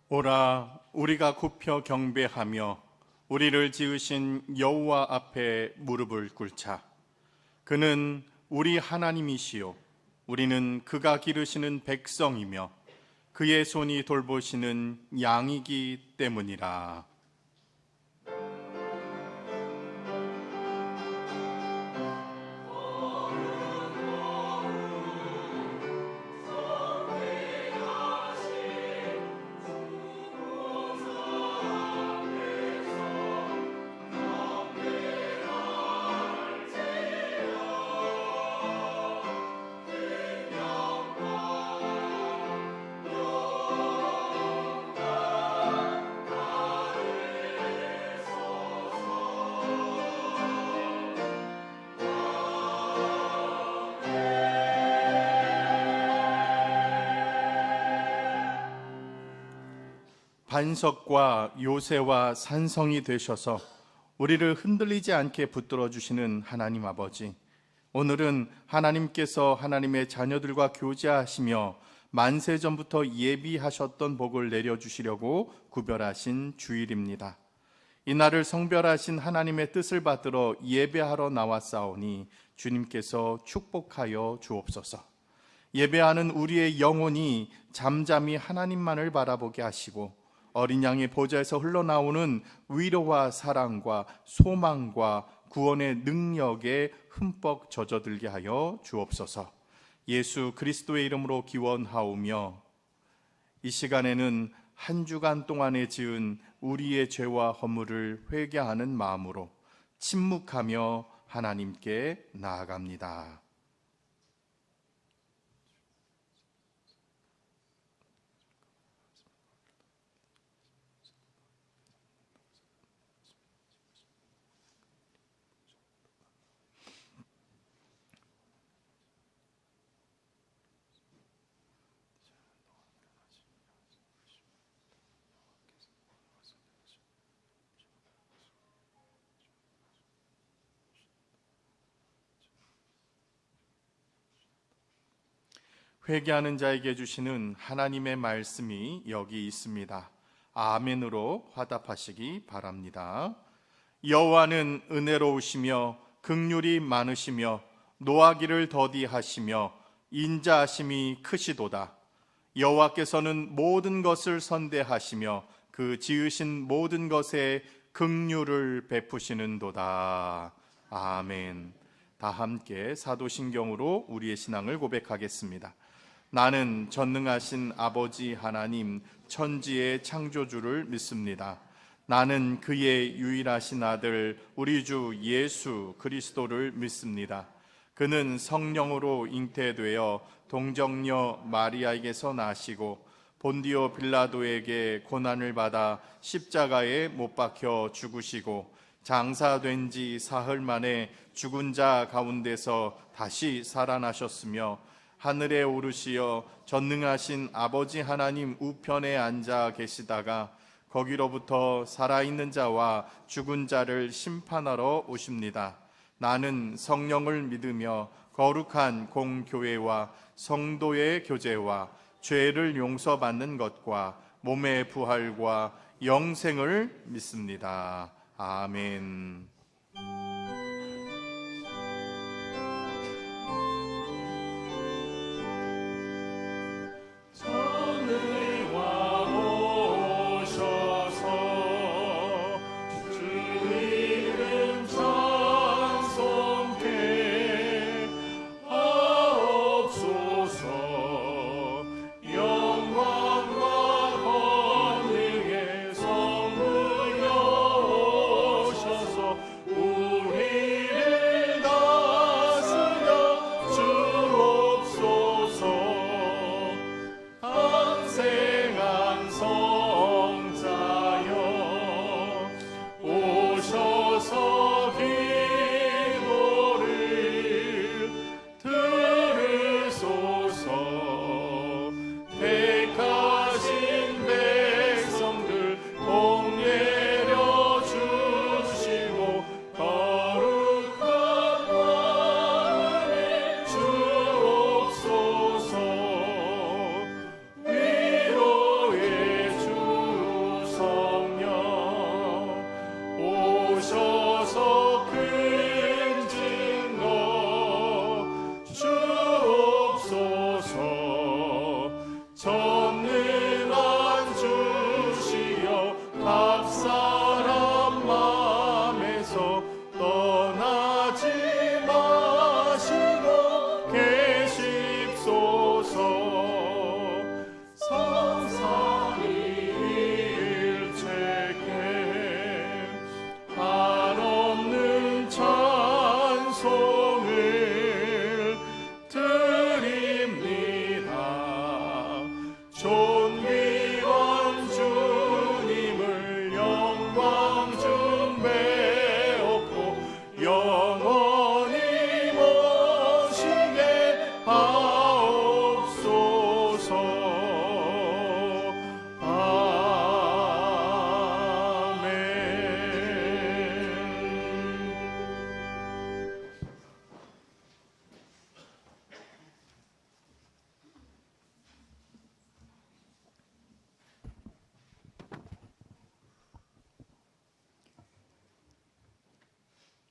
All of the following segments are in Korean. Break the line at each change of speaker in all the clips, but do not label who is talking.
오라, 우리가 굽혀 경배하며 우리를 지으신 여호와 앞에 무릎을 꿇자. 그는 우리 하나님이시요 우리는 그가 기르시는 백성이며 그의 손이 돌보시는 양이기 때문이라. 반석과 요새와 산성이 되셔서 우리를 흔들리지 않게 붙들어 주시는 하나님 아버지, 오늘은 하나님께서 하나님의 자녀들과 교제하시며 만세전부터 예비하셨던 복을 내려주시려고 구별하신 주일입니다. 이날을 성별하신 하나님의 뜻을 받들어 예배하러 나왔사오니 주님께서 축복하여 주옵소서. 예배하는 우리의 영혼이 잠잠히 하나님만을 바라보게 하시고 어린 양의 보좌에서 흘러나오는 위로와 사랑과 소망과 구원의 능력에 흠뻑 젖어들게 하여 주옵소서. 예수 그리스도의 이름으로 기원하오며, 이 시간에는 한 주간 동안에 지은 우리의 죄와 허물을 회개하는 마음으로 침묵하며 하나님께 나아갑니다. 회개하는 자에게 주시는 하나님의 말씀이 여기 있습니다. 아멘으로 화답하시기 바랍니다. 여호와는 은혜로우시며 긍휼이 많으시며 노하기를 더디하시며 인자하심이 크시도다. 여호와께서는 모든 것을 선대하시며 그 지으신 모든 것에 긍휼을 베푸시는도다. 아멘. 다 함께 사도신경으로 우리의 신앙을 고백하겠습니다. 나는 전능하신 아버지 하나님 천지의 창조주를 믿습니다. 나는 그의 유일하신 아들 우리 주 예수 그리스도를 믿습니다. 그는 성령으로 잉태되어 동정녀 마리아에게서 나시고 본디오 빌라도에게 고난을 받아 십자가에 못 박혀 죽으시고 장사된 지 사흘 만에 죽은 자 가운데서 다시 살아나셨으며 하늘에 오르시어 전능하신 아버지 하나님 우편에 앉아 계시다가 거기로부터 살아있는 자와 죽은 자를 심판하러 오십니다. 나는 성령을 믿으며 거룩한 공교회와 성도의 교제와 죄를 용서받는 것과 몸의 부활과 영생을 믿습니다. 아멘. 존귀한 주님을 영광 중배옵고 영원히 모시게 하옵소서.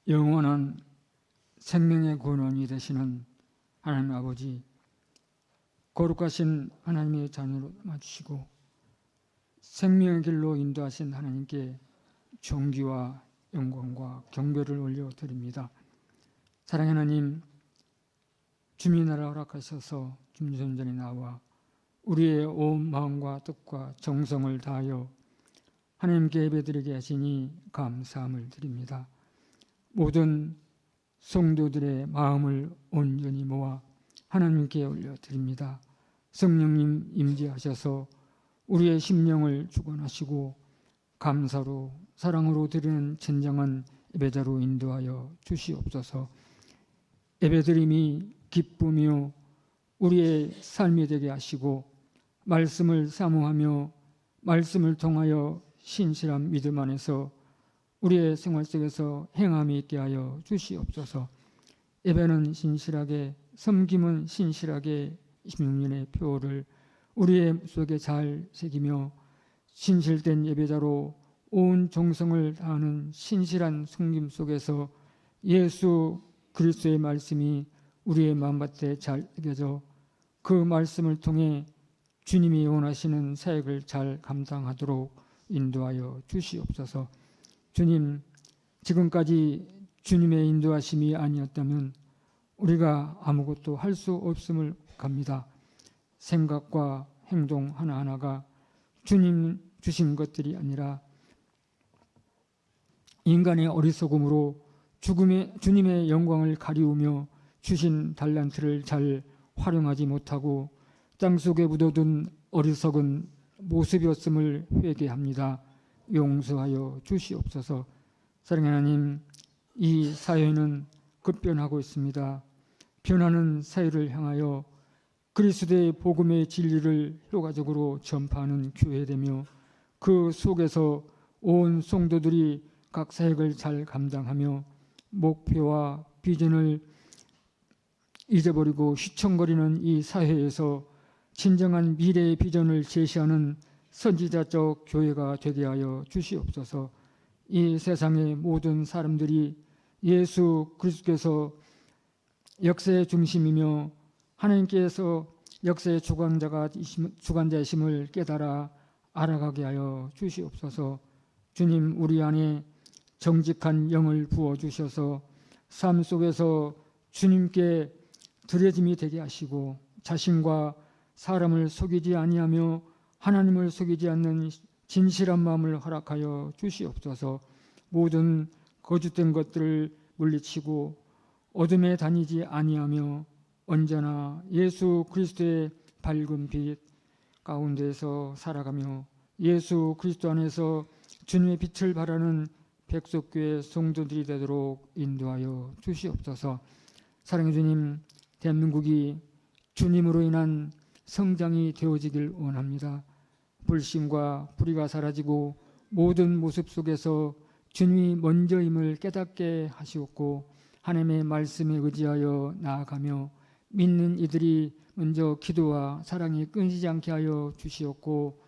영원한 생명의 근원이 되시는 하나님 아버지, 거룩하신 하나님의 자녀로 맞추시고 생명의 길로 인도하신 하나님께 존귀와 영광과 경배를 올려드립니다. 사랑의 하나님, 주님의 나라 허락하셔서 주님전전에 나와 우리의 온 마음과 뜻과 정성을 다하여 하나님께 예배드리게 하시니 감사함을 드립니다. 모든 성도들의 마음을 온전히 모아 하나님께 올려드립니다. 성령님 임재하셔서 우리의 심령을 주관하시고 감사로 사랑으로 드리는 진정한 예배자로 인도하여 주시옵소서. 예배드림이 기쁘며 우리의 삶이 되게 하시고 말씀을 사모하며 말씀을 통하여 신실한 믿음 안에서 우리의 생활 속에서 행함이 있게 하여 주시옵소서. 예배는 신실하게, 섬김은 신실하게 26년의 표를 우리의 속에 잘 새기며 신실된 예배자로 온 정성을 다하는 신실한 섬김 속에서 예수 그리스도의 말씀이 우리의 마음밭에 잘 새겨져 그 말씀을 통해 주님이 원하시는 사역을 잘 감당하도록 인도하여 주시옵소서. 주님, 지금까지 주님의 인도하심이 아니었다면 우리가 아무것도 할 수 없음을 갑니다. 생각과 행동 하나하나가 주님 주신 것들이 아니라 인간의 어리석음으로 주님의 영광을 가리우며 주신 달란트를 잘 활용하지 못하고 땅속에 묻어둔 어리석은 모습이었음을 회개합니다. 용서하여 주시옵소서. 사랑하는 하나님, 이 사회는 급변하고 있습니다. 변하는 사회를 향하여 그리스도의 복음의 진리를 효과적으로 전파하는 교회되며 그 속에서 온 성도들이 각 사역을 잘 감당하며 목표와 비전을 잊어버리고 휘청거리는 이 사회에서 진정한 미래의 비전을 제시하는 선지자적 교회가 되게 하여 주시옵소서. 이 세상의 모든 사람들이 예수 그리스도께서 역사의 중심이며 하나님께서 역사의 주관자이심을 깨달아 알아가게 하여 주시옵소서. 주님, 우리 안에 정직한 영을 부어주셔서 삶 속에서 주님께 드려짐이 되게 하시고 자신과 사람을 속이지 아니하며 하나님을 속이지 않는 진실한 마음을 허락하여 주시옵소서. 모든 거짓된 것들을 물리치고 어둠에 다니지 아니하며 언제나 예수 그리스도의 밝은 빛 가운데서 살아가며 예수 그리스도 안에서 주님의 빛을 바라는 백석교회 성도들이 되도록 인도하여 주시옵소서. 사랑해 주님, 대한민국이 주님으로 인한 성장이 되어지길 원합니다. 불신과 불의가 사라지고 모든 모습 속에서 주님이 먼저임을 깨닫게 하시옵고 하나님의 말씀에 의지하여 나아가며 믿는 이들이 먼저 기도와 사랑이 끊이지 않게 하여 주시옵고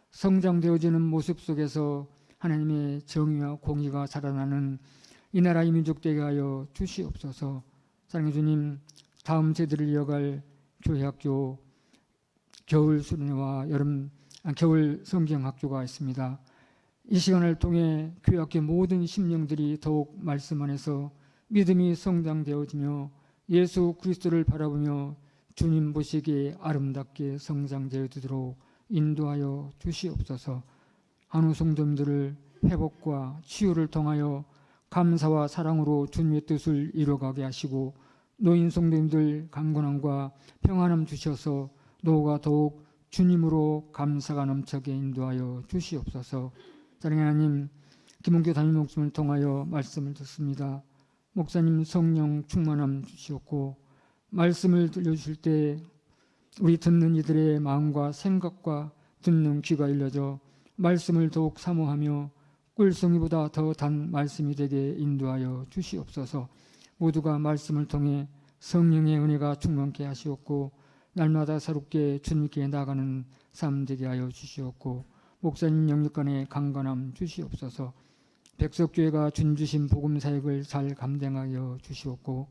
성장되어지는 모습 속에서 하나님의 정의와 공의가 살아나는 이 나라의 민족 되게 하여 주시옵소서. 사랑해 주님, 다음 세대를 이어갈 교회학교 겨울 수련회와 겨울 성경학교가 있습니다. 이 시간을 통해 교회학교 모든 심령들이 더욱 말씀 안에서 믿음이 성장되어지며 예수 그리스도를 바라보며 주님 보시기에 아름답게 성장되어지도록 인도하여 주시옵소서. 한우 성도님들을 회복과 치유를 통하여 감사와 사랑으로 주님의 뜻을 이루어가게 하시고 노인 성도님들 강건함과 평안함 주셔서 노후가 더욱 주님으로 감사가 넘쳐게 인도하여 주시옵소서. 사랑하는 하나님, 김은교 담임 목사님을 통하여 말씀을 듣습니다. 목사님 성령 충만함 주시옵고 말씀을 들려주실 때 우리 듣는 이들의 마음과 생각과 듣는 귀가 열려져 말씀을 더욱 사모하며 꿀송이보다 더 단 말씀이 되게 인도하여 주시옵소서. 모두가 말씀을 통해 성령의 은혜가 충만케 하시옵고 날마다 새롭게 주님께 나가는 삶 되게 하여 주시옵고 목사님 영육간에 강건함 주시옵소서. 백석교회가 주님 주신 복음 사역을 잘 감당하여 주시옵고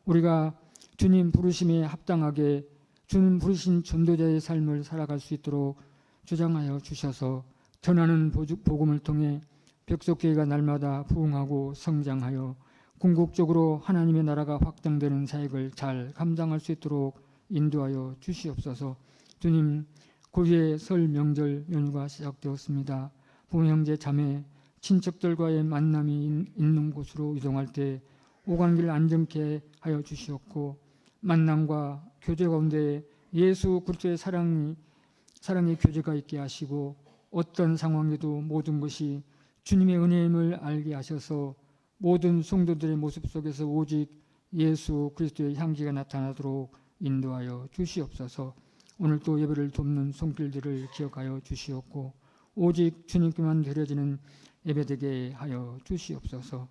우리가 주님 부르심에 합당하게 주님 부르신 전도자의 삶을 살아갈 수 있도록 주장하여 주셔서 전하는 복음을 통해 백석교회가 날마다 부흥하고 성장하여 궁극적으로 하나님의 나라가 확장되는 사역을 잘 감당할 수 있도록 인도하여 주시옵소서. 주님, 고유의 설 명절 연휴가 시작되었습니다. 부모 형제 자매 친척들과의 만남이 있는 곳으로 이동할 때 오가는 길 안전케 하여 주시옵고 만남과 교제 가운데 예수 그리스도의 사랑의 교제가 있게 하시고 어떤 상황에도 모든 것이 주님의 은혜임을 알게 하셔서 모든 성도들의 모습 속에서 오직 예수 그리스도의 향기가 나타나도록 인도하여 주시옵소서. 오늘도 예배를 돕는 손길들을 기억하여 주시옵고 오직 주님께만 드려지는 예배되게 하여 주시옵소서.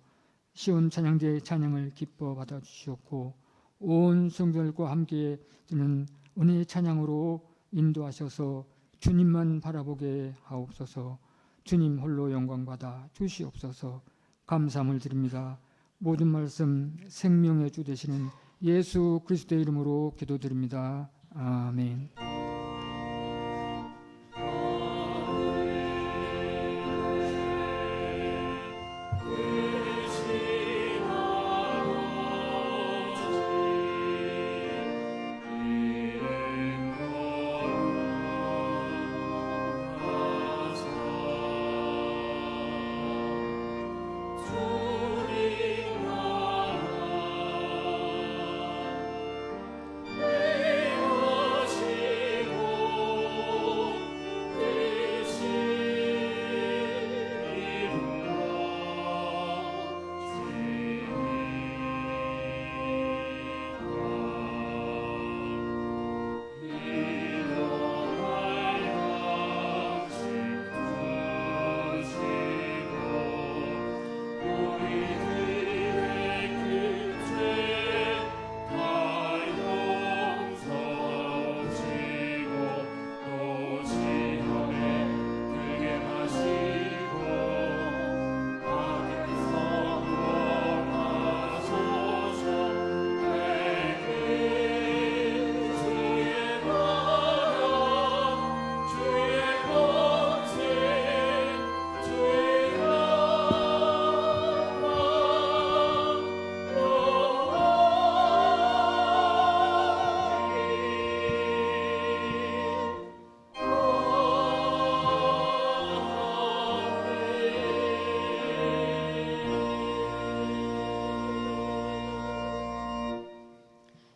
시온 찬양대의 찬양을 기뻐 받아 주시옵고 온 성도들과 함께 드는 은혜의 찬양으로 인도하셔서 주님만 바라보게 하옵소서. 주님 홀로 영광 받아 주시옵소서. 감사함을 드립니다. 모든 말씀 생명의 주 되시는 예수 그리스도의 이름으로 기도드립니다. 아멘.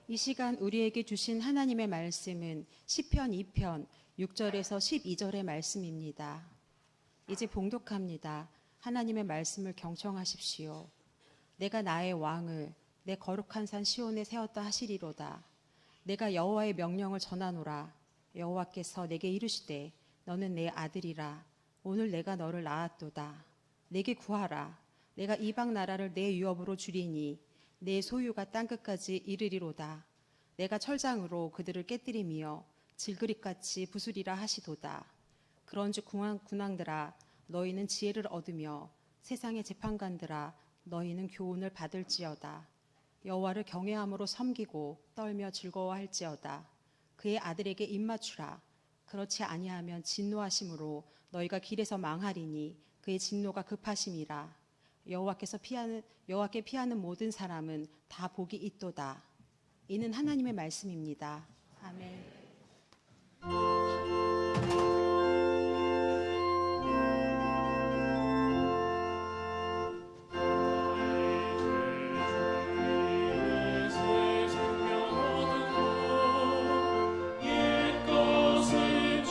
이 시간 우리에게 주신 하나님의 말씀은 시편 2편 6절에서 12절의 말씀입니다. 이제 봉독합니다. 하나님의 말씀을 경청하십시오. 내가 나의 왕을 내 거룩한 산 시온에 세웠다 하시리로다. 내가 여호와의 명령을 전하노라. 여호와께서 내게 이르시되 너는 내 아들이라. 오늘 내가 너를 낳았도다. 내게 구하라. 내가 이방 나라를 내 유업으로 주리니 내 소유가 땅끝까지 이르리로다. 내가 철장으로 그들을 깨뜨리며 질그릇같이 부수리라 하시도다. 그런즉 군왕들아 너희는 지혜를 얻으며 세상의 재판관들아 너희는 교훈을 받을지어다. 여호와를 경외함으로 섬기고 떨며 즐거워할지어다. 그의 아들에게 입맞추라. 그렇지 아니하면 진노하심으로 너희가 길에서 망하리니 그의 진노가 급하심이라. 여호와께 피하는 모든 사람은 다 복이 있도다. 이는 하나님의 말씀입니다. 아멘.
옛 것을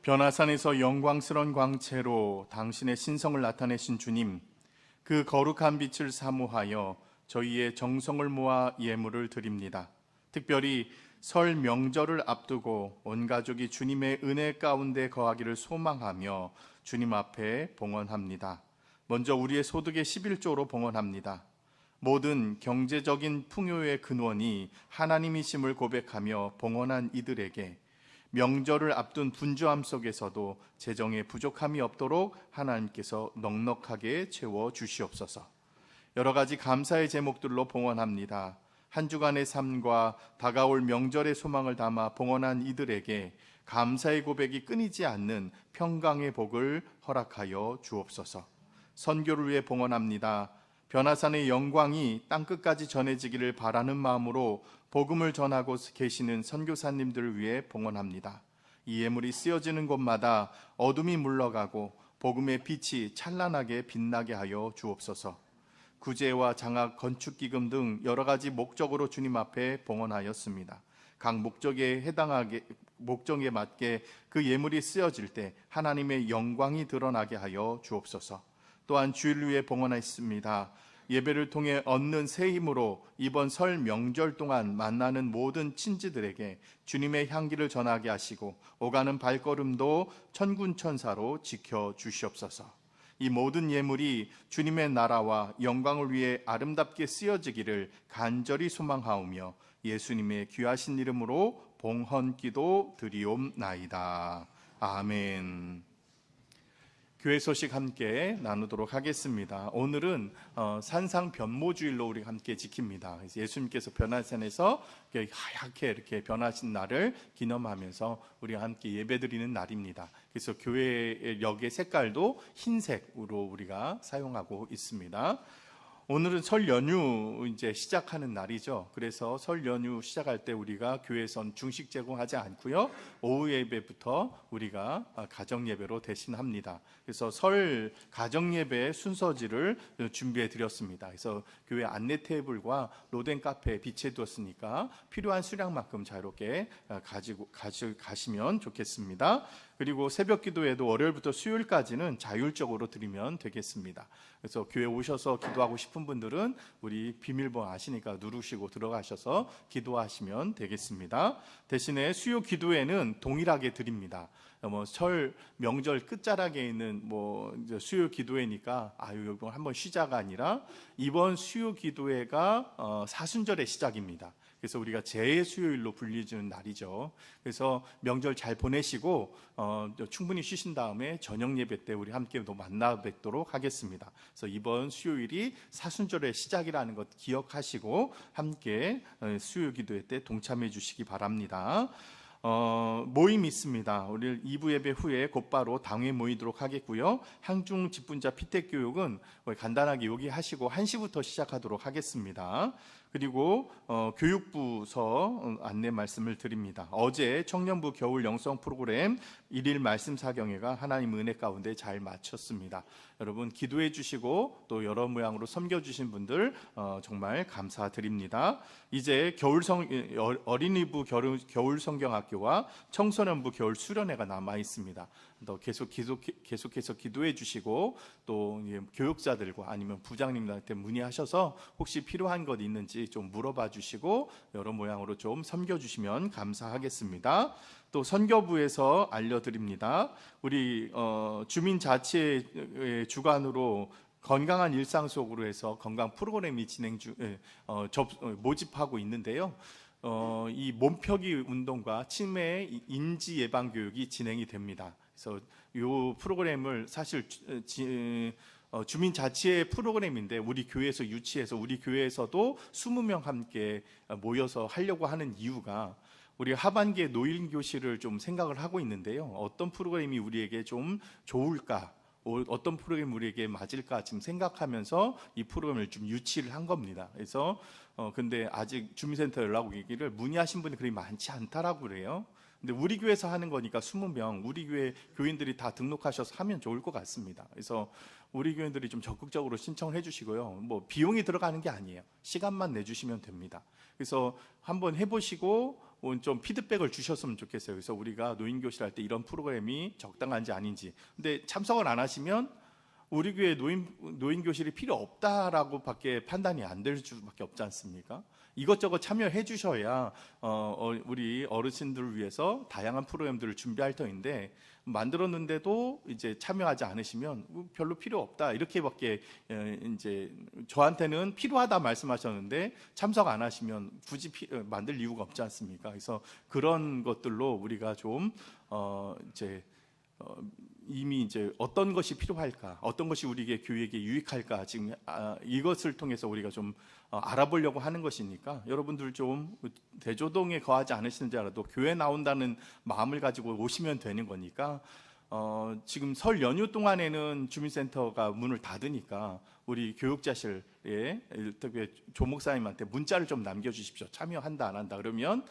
변화산에서 영광스러운 광채로 당신의 신성을 나타내신 주님, 그 거룩한 빛을 사모하여 저희의 정성을 모아 예물을 드립니다. 특별히 설 명절을 앞두고 온 가족이 주님의 은혜 가운데 거하기를 소망하며 주님 앞에 봉헌합니다. 먼저 우리의 소득의 11조로 봉헌합니다. 모든 경제적인 풍요의 근원이 하나님이심을 고백하며 봉헌한 이들에게 명절을 앞둔 분주함 속에서도 재정에 부족함이 없도록 하나님께서 넉넉하게 채워 주시옵소서. 여러 가지 감사의 제목들로 봉헌합니다. 한 주간의 삶과 다가올 명절의 소망을 담아 봉헌한 이들에게 감사의 고백이 끊이지 않는 평강의 복을 허락하여 주옵소서. 선교를 위해 봉헌합니다. 변화산의 영광이 땅끝까지 전해지기를 바라는 마음으로 복음을 전하고 계시는 선교사님들을 위해 봉헌합니다. 이 예물이 쓰여지는 곳마다 어둠이 물러가고 복음의 빛이 찬란하게 빛나게 하여 주옵소서. 구제와 장학, 건축기금 등 여러 가지 목적으로 주님 앞에 봉헌하였습니다. 각 목적에 맞게 그 예물이 쓰여질 때 하나님의 영광이 드러나게 하여 주옵소서. 또한 주일을 위해 봉헌했습니다. 예배를 통해 얻는 새 힘으로 이번 설 명절 동안 만나는 모든 친지들에게 주님의 향기를 전하게 하시고 오가는 발걸음도 천군천사로 지켜주시옵소서. 이 모든 예물이 주님의 나라와 영광을 위해 아름답게 쓰여지기를 간절히 소망하오며 예수님의 귀하신 이름으로 봉헌기도 드리옵나이다. 아멘. 교회 소식 함께 나누도록 하겠습니다. 오늘은 산상 변모주일로 우리 함께 지킵니다. 그래서 예수님께서 변화산에서 하얗게 이렇게 변하신 날을 기념하면서 우리가 함께 예배드리는 날입니다. 그래서 교회의 역의 색깔도 흰색으로 우리가 사용하고 있습니다. 오늘은 설 연휴 이제 시작하는 날이죠. 그래서 설 연휴 시작할 때 우리가 교회에선 중식 제공하지 않고요. 오후 예배부터 우리가 가정 예배로 대신합니다. 그래서 설 가정 예배 순서지를 준비해 드렸습니다. 그래서 교회 안내 테이블과 로덴 카페에 비치해 두었으니까 필요한 수량만큼 자유롭게 가지고 가시면 좋겠습니다. 그리고 새벽 기도에도 월요일부터 수요일까지는 자율적으로 드리면 되겠습니다. 그래서 교회 오셔서 기도하고 싶은 분들은 우리 비밀번호 아시니까 누르시고 들어가셔서 기도하시면 되겠습니다. 대신에 수요 기도회는 동일하게 드립니다. 설 명절 끝자락에 있는 이제 수요 기도회니까 이번 한번 쉬자가 아니라 이번 수요 기도회가 사순절의 시작입니다. 그래서 우리가 제2수요일로 불리는 날이죠. 그래서 명절 잘 보내시고 충분히 쉬신 다음에 저녁 예배 때 우리 함께 또 만나 뵙도록 하겠습니다. 그래서 이번 수요일이 사순절의 시작이라는 것 기억하시고 함께 수요 기도회 때 동참해 주시기 바랍니다. 모임이 있습니다. 우리 2부 예배 후에 곧바로 당회 모이도록 하겠고요. 항중 직분자 피택 교육은 간단하게 요기하시고 1시부터 시작하도록 하겠습니다. 그리고 교육부서 안내 말씀을 드립니다. 어제 청년부 겨울 영성 프로그램 1일 말씀 사경회가 하나님 은혜 가운데 잘 마쳤습니다. 여러분 기도해 주시고 또 여러 모양으로 섬겨주신 분들 정말 감사드립니다. 이제 어린이부 겨울 성경학교와 청소년부 겨울 수련회가 남아 있습니다. 또 계속해서 기도해 주시고 또 교육자들과 아니면 부장님들한테 문의하셔서 혹시 필요한 것 있는지 좀 물어봐 주시고 여러 모양으로 좀 섬겨주시면 감사하겠습니다. 또 선교부에서 알려드립니다. 우리 주민자치의 주관으로 건강한 일상 속으로 해서 건강 프로그램이 모집하고 있는데요. 이 몸펴기 운동과 치매 인지 예방 교육이 진행이 됩니다. 그래서 이 프로그램을 사실 주민자치의 프로그램인데 우리 교회에서 유치해서 우리 교회에서도 20명 함께 모여서 하려고 하는 이유가 우리 하반기에 노인교실을 좀 생각을 하고 있는데요. 어떤 프로그램이 우리에게 좀 좋을까? 어떤 프로그램이 우리에게 맞을까 지금 생각하면서 이 프로그램을 좀 유치를 한 겁니다. 그래서 근데 아직 주민센터 연락 오기를 문의하신 분이 그리 많지 않다라고 그래요. 근데 우리 교회에서 하는 거니까 20명 우리 교회 교인들이 다 등록하셔서 하면 좋을 것 같습니다. 그래서 우리 교인들이 좀 적극적으로 신청을 해주시고요. 비용이 들어가는 게 아니에요. 시간만 내주시면 됩니다. 그래서 한번 해보시고 좀 피드백을 주셨으면 좋겠어요. 그래서 우리가 노인교실 할 때 이런 프로그램이 적당한지 아닌지. 근데 참석을 안 하시면 우리 교회 노인교실이 필요 없다라고밖에 판단이 안 될 수밖에 없지 않습니까? 이것저것 참여해 주셔야 우리 어르신들을 위해서 다양한 프로그램들을 준비할 터인데, 만들었는데도 이제 참여하지 않으시면 별로 필요 없다 이렇게밖에, 이제 저한테는 필요하다 말씀하셨는데 참석 안 하시면 굳이 만들 이유가 없지 않습니까? 그래서 그런 것들로 우리가 좀 이미 이제 어떤 것이 필요할까, 어떤 것이 우리에게 교회에게 유익할까, 지금 이것을 통해서 우리가 좀 알아보려고 하는 것이니까, 여러분들 좀 대조동에 거하지 않으시는지 알아도 교회 나온다는 마음을 가지고 오시면 되는 거니까, 지금 설 연휴 동안에는 주민센터가 문을 닫으니까 우리 교육자실에 특히 조목사님한테 문자를 좀 남겨주십시오. 참여한다 안 한다 그러면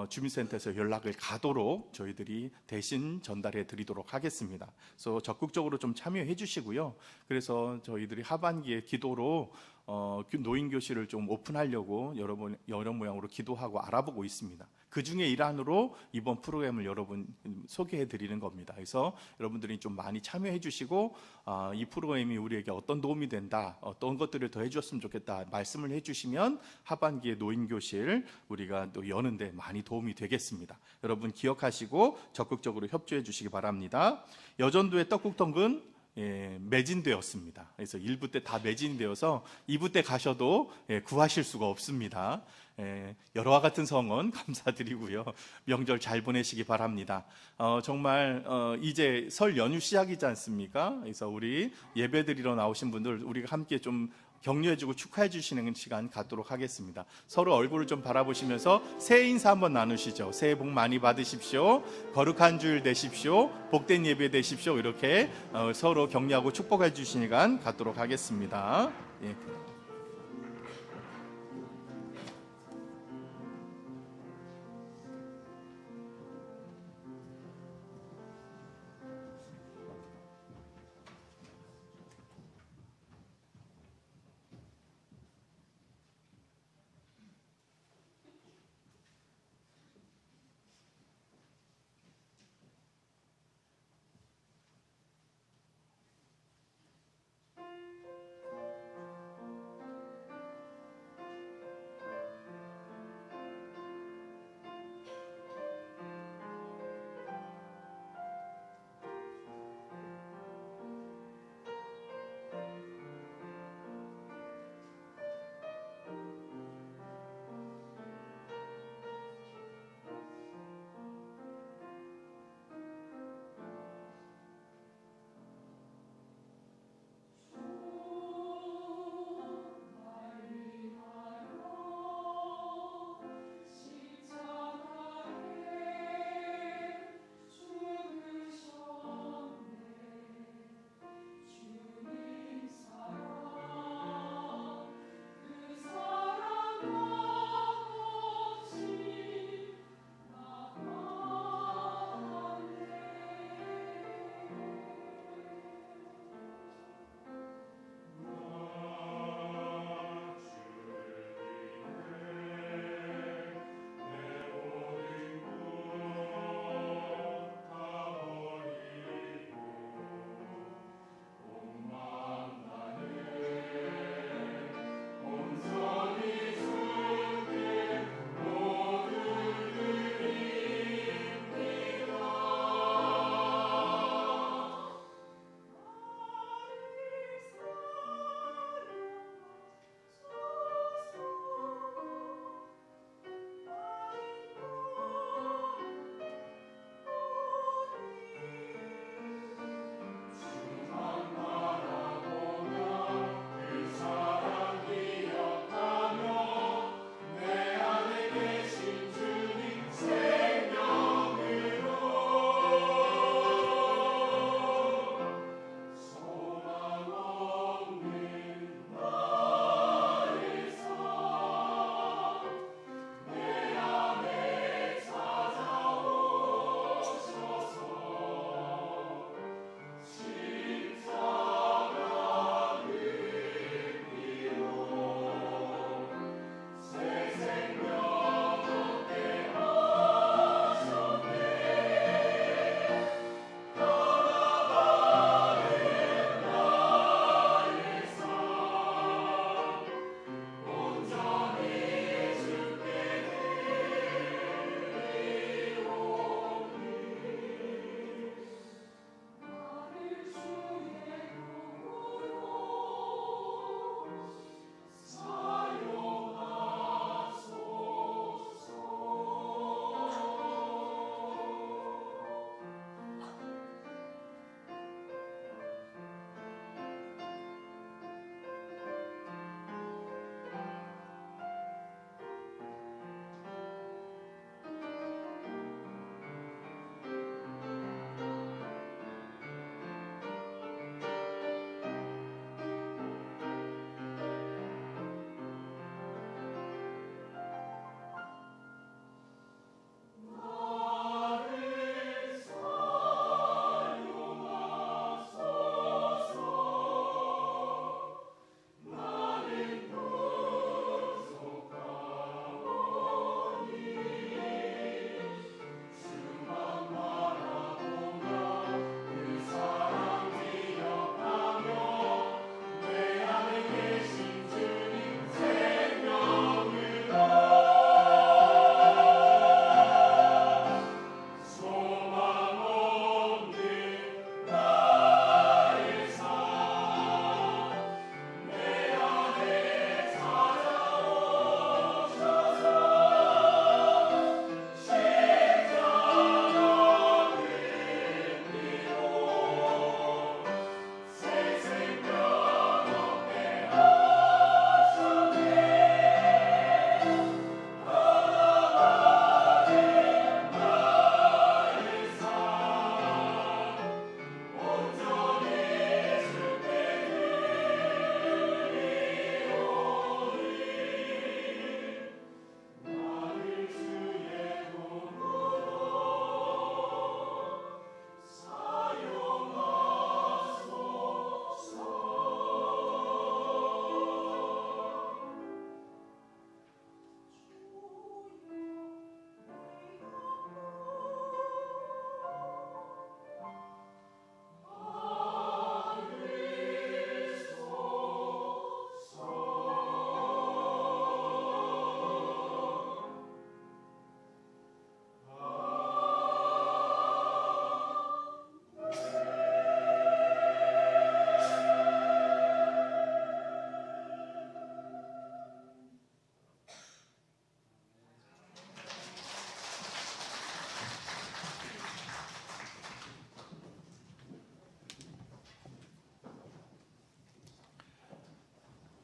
주민센터에서 연락을 가도록 저희들이 대신 전달해 드리도록 하겠습니다. 그래서 적극적으로 좀 참여해 주시고요. 그래서 저희들이 하반기에 기도로 노인교실을 좀 오픈하려고 여러 모양으로 기도하고 알아보고 있습니다. 그 중에 일환으로 이번 프로그램을 여러분 소개해 드리는 겁니다. 그래서 여러분들이 좀 많이 참여해 주시고, 이 프로그램이 우리에게 어떤 도움이 된다, 어떤 것들을 더 해주셨으면 좋겠다 말씀을 해주시면 하반기에 노인교실 우리가 또 여는데 많이 도움이 되겠습니다. 여러분 기억하시고 적극적으로 협조해 주시기 바랍니다. 여전도의 떡국떡은 매진되었습니다. 그래서 1부 때 다 매진되어서 2부 때 가셔도 구하실 수가 없습니다. 여러와 같은 성원 감사드리고요. 명절 잘 보내시기 바랍니다. 정말 이제 설 연휴 시작이지 않습니까? 그래서 우리 예배드리러 나오신 분들 우리가 함께 좀 격려해주고 축하해주시는 시간 갖도록 하겠습니다. 서로 얼굴을 좀 바라보시면서 새해 인사 한번 나누시죠. 새해 복 많이 받으십시오. 거룩한 주일 되십시오. 복된 예배 되십시오. 이렇게 서로 격려하고 축복해 주시는 시간 갖도록 하겠습니다. 예.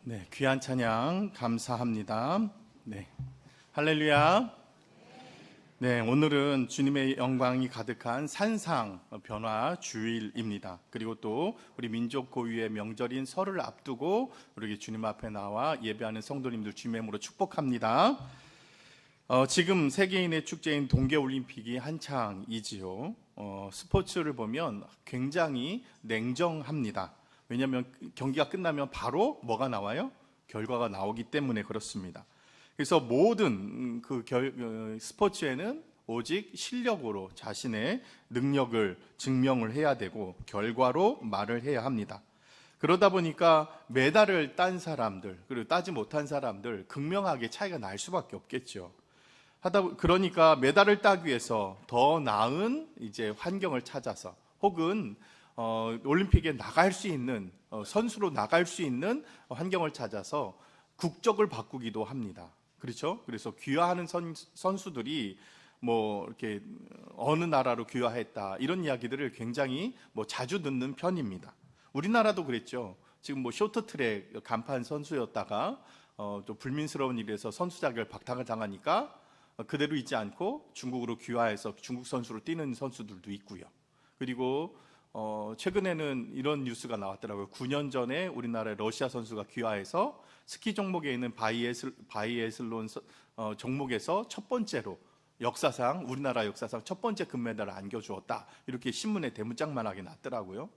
네, 귀한 찬양 감사합니다. 네, 할렐루야. 네, 오늘은 주님의 영광이 가득한 산상 변화 주일입니다. 그리고 또 우리 민족 고유의 명절인 설을 앞두고 우리 주님 앞에 나와 예배하는 성도님들 주님의 이름으로 축복합니다. 지금 세계인의 축제인 동계올림픽이 한창이지요. 스포츠를 보면 굉장히 냉정합니다. 왜냐하면 경기가 끝나면 바로 뭐가 나와요? 결과가 나오기 때문에 그렇습니다. 그래서 모든 스포츠에는 오직 실력으로 자신의 능력을 증명을 해야 되고 결과로 말을 해야 합니다. 그러다 보니까 메달을 딴 사람들 그리고 따지 못한 사람들 극명하게 차이가 날 수밖에 없겠죠. 그러니까 메달을 따기 위해서 더 나은 이제 환경을 찾아서 혹은 올림픽에 나갈 수 있는 선수로 나갈 수 있는 환경을 찾아서 국적을 바꾸기도 합니다. 그렇죠? 그래서 귀화하는 선수들이 뭐 이렇게 어느 나라로 귀화했다 이런 이야기들을 굉장히 자주 듣는 편입니다. 우리나라도 그랬죠. 지금 쇼트트랙 간판 선수였다가 또 불민스러운 일에서 선수 자격을 박탈을 당하니까 그대로 있지 않고 중국으로 귀화해서 중국 선수로 뛰는 선수들도 있고요. 그리고 최근에는 이런 뉴스가 나왔더라고요. 9년 전에 우리나라의 러시아 선수가 귀화해서 스키 종목에 있는 바이애슬론 종목에서 첫 번째로 우리나라 역사상 첫 번째 금메달을 안겨주었다. 이렇게 신문에 대문짝만하게 났더라고요.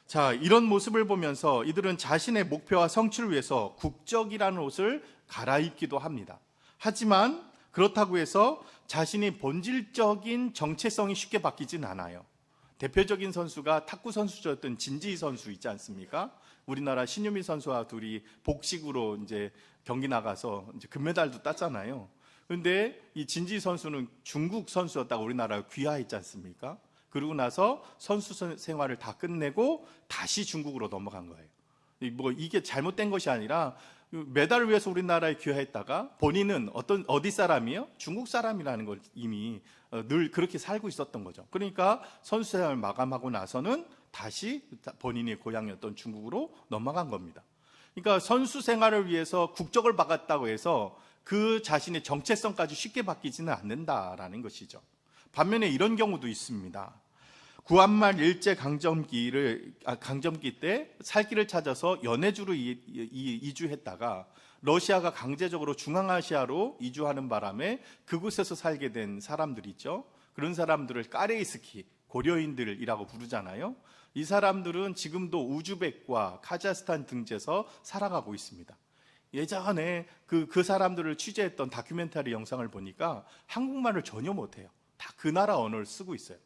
자, 이런 모습을 보면서 이들은 자신의 목표와 성취를 위해서 국적이라는 옷을 갈아입기도 합니다. 하지만 그렇다고 해서 자신이 본질적인 정체성이 쉽게 바뀌지는 않아요. 대표적인 선수가 탁구 선수였던 진지희 선수 있지 않습니까? 우리나라 신유미 선수와 둘이 복식으로 이제 경기 나가서 이제 금메달도 땄잖아요. 그런데 이 진지희 선수는 중국 선수였다가 우리나라에 귀화했지 않습니까? 그러고 나서 선수 생활을 다 끝내고 다시 중국으로 넘어간 거예요. 이게 잘못된 것이 아니라 메달을 위해서 우리나라에 귀화했다가 본인은 어디 사람이에요? 중국 사람이라는 걸 이미 늘 그렇게 살고 있었던 거죠. 그러니까 선수 생활을 마감하고 나서는 다시 본인의 고향이었던 중국으로 넘어간 겁니다. 그러니까 선수 생활을 위해서 국적을 바꿨다고 해서 그 자신의 정체성까지 쉽게 바뀌지는 않는다라는 것이죠. 반면에 이런 경우도 있습니다. 구한말 일제 강점기 때 살 길을 찾아서 연해주로 이주했다가 러시아가 강제적으로 중앙아시아로 이주하는 바람에 그곳에서 살게 된 사람들 있죠. 그런 사람들을 까레이스키, 고려인들이라고 부르잖아요. 이 사람들은 지금도 우즈벡과 카자흐스탄 등지에서 살아가고 있습니다. 예전에 그 사람들을 취재했던 다큐멘터리 영상을 보니까 한국말을 전혀 못해요. 다 그 나라 언어를 쓰고 있어요.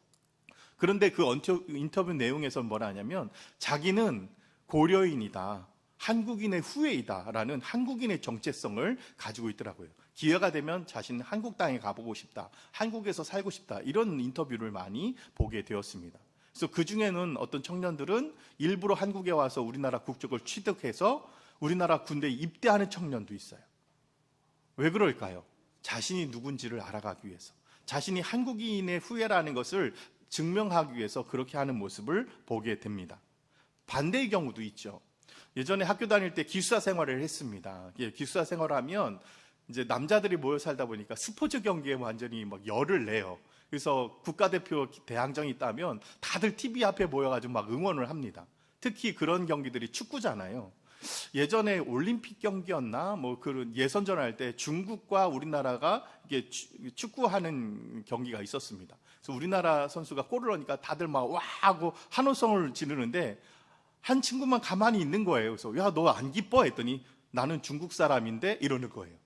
그런데 그 인터뷰 내용에서 뭐라 하냐면 자기는 고려인이다, 한국인의 후예이다 라는 한국인의 정체성을 가지고 있더라고요. 기회가 되면 자신은 한국 땅에 가보고 싶다, 한국에서 살고 싶다, 이런 인터뷰를 많이 보게 되었습니다. 그래서 그 중에는 어떤 청년들은 일부러 한국에 와서 우리나라 국적을 취득해서 우리나라 군대에 입대하는 청년도 있어요. 왜 그럴까요? 자신이 누군지를 알아가기 위해서, 자신이 한국인의 후예라는 것을 증명하기 위해서 그렇게 하는 모습을 보게 됩니다. 반대의 경우도 있죠. 예전에 학교 다닐 때 기숙사 생활을 했습니다. 기숙사 생활하면 이제 남자들이 모여 살다 보니까 스포츠 경기에 완전히 막 열을 내요. 그래서 국가대표 대항전이 있다면 다들 TV 앞에 모여가지고 막 응원을 합니다. 특히 그런 경기들이 축구잖아요. 예전에 올림픽 경기였나 그런 예선전 할 때 중국과 우리나라가 이게 축구하는 경기가 있었습니다. 그래서 우리나라 선수가 골을 넣으니까 다들 막 와 하고 환호성을 지르는데 한 친구만 가만히 있는 거예요. 그래서 야, 너 안 기뻐? 했더니 나는 중국 사람인데 이러는 거예요.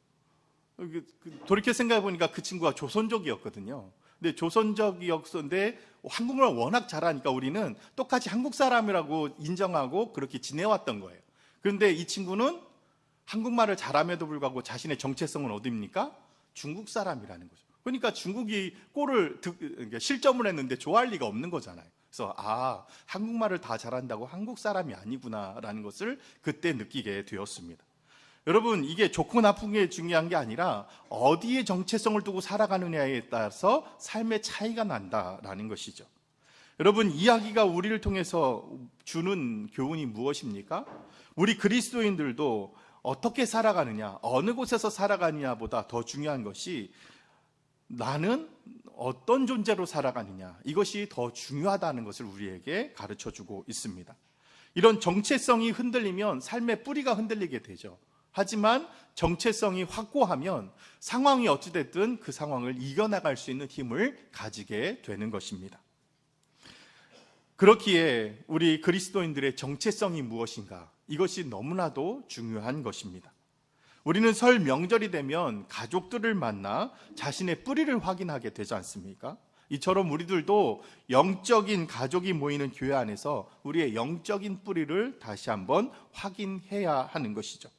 돌이켜 생각해 보니까 그 친구가 조선족이었거든요. 근데 조선족이었는데 한국말 워낙 잘하니까 우리는 똑같이 한국 사람이라고 인정하고 그렇게 지내왔던 거예요. 그런데 이 친구는 한국말을 잘함에도 불구하고 자신의 정체성은 어디입니까? 중국 사람이라는 거죠. 그러니까 중국이 실점을 했는데 좋아할 리가 없는 거잖아요. 그래서 한국말을 다 잘한다고 한국 사람이 아니구나라는 것을 그때 느끼게 되었습니다. 여러분, 이게 좋고 나쁜 게 중요한 게 아니라 어디에 정체성을 두고 살아가느냐에 따라서 삶의 차이가 난다라는 것이죠. 여러분, 이야기가 우리를 통해서 주는 교훈이 무엇입니까? 우리 그리스도인들도 어떻게 살아가느냐, 어느 곳에서 살아가느냐보다 더 중요한 것이 나는 어떤 존재로 살아가느냐, 이것이 더 중요하다는 것을 우리에게 가르쳐주고 있습니다. 이런 정체성이 흔들리면 삶의 뿌리가 흔들리게 되죠. 하지만 정체성이 확고하면 상황이 어찌됐든 그 상황을 이겨나갈 수 있는 힘을 가지게 되는 것입니다. 그렇기에 우리 그리스도인들의 정체성이 무엇인가? 이것이 너무나도 중요한 것입니다. 우리는 설 명절이 되면 가족들을 만나 자신의 뿌리를 확인하게 되지 않습니까? 이처럼 우리들도 영적인 가족이 모이는 교회 안에서 우리의 영적인 뿌리를 다시 한번 확인해야 하는 것이죠.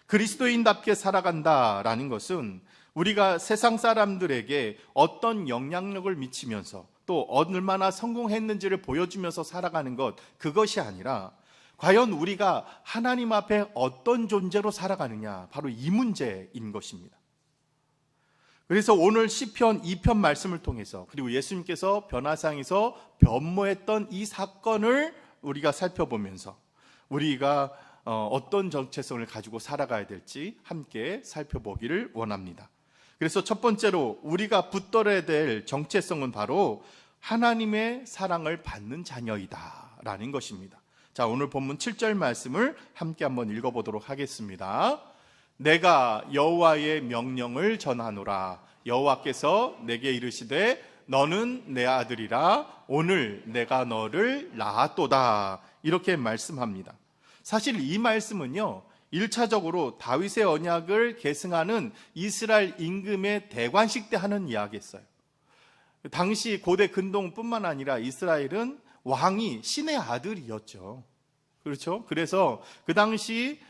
그리스도인답게 살아간다라는 것은 우리가 세상 사람들에게 어떤 영향력을 미치면서 또 얼마나 성공했는지를 보여주면서 살아가는 것, 그것이 아니라 과연 우리가 하나님 앞에 어떤 존재로 살아가느냐, 바로 이 문제인 것입니다. 그래서 오늘 시편 2편 말씀을 통해서, 그리고 예수님께서 변화상에서 변모했던 이 사건을 우리가 살펴보면서 우리가 어떤 정체성을 가지고 살아가야 될지 함께 살펴보기를 원합니다. 그래서 첫 번째로 우리가 붙들어야 될 정체성은 바로 하나님의 사랑을 받는 자녀이다 라는 것입니다. 자, 오늘 본문 7절 말씀을 함께 한번 읽어보도록 하겠습니다. 내가 여호와의 명령을 전하노라. 여호와께서 내게 이르시되 너는 내 아들이라. 오늘 내가 너를 낳았도다. 이렇게 말씀합니다. 사실 이 말씀은요, 1차적으로 다윗의 언약을 계승하는 이스라엘 임금의 대관식 때 하는 이야기였어요. 당시 고대 근동뿐만 아니라 이스라엘은 왕이 신의 아들이었죠. 그렇죠? 그래서 그 당시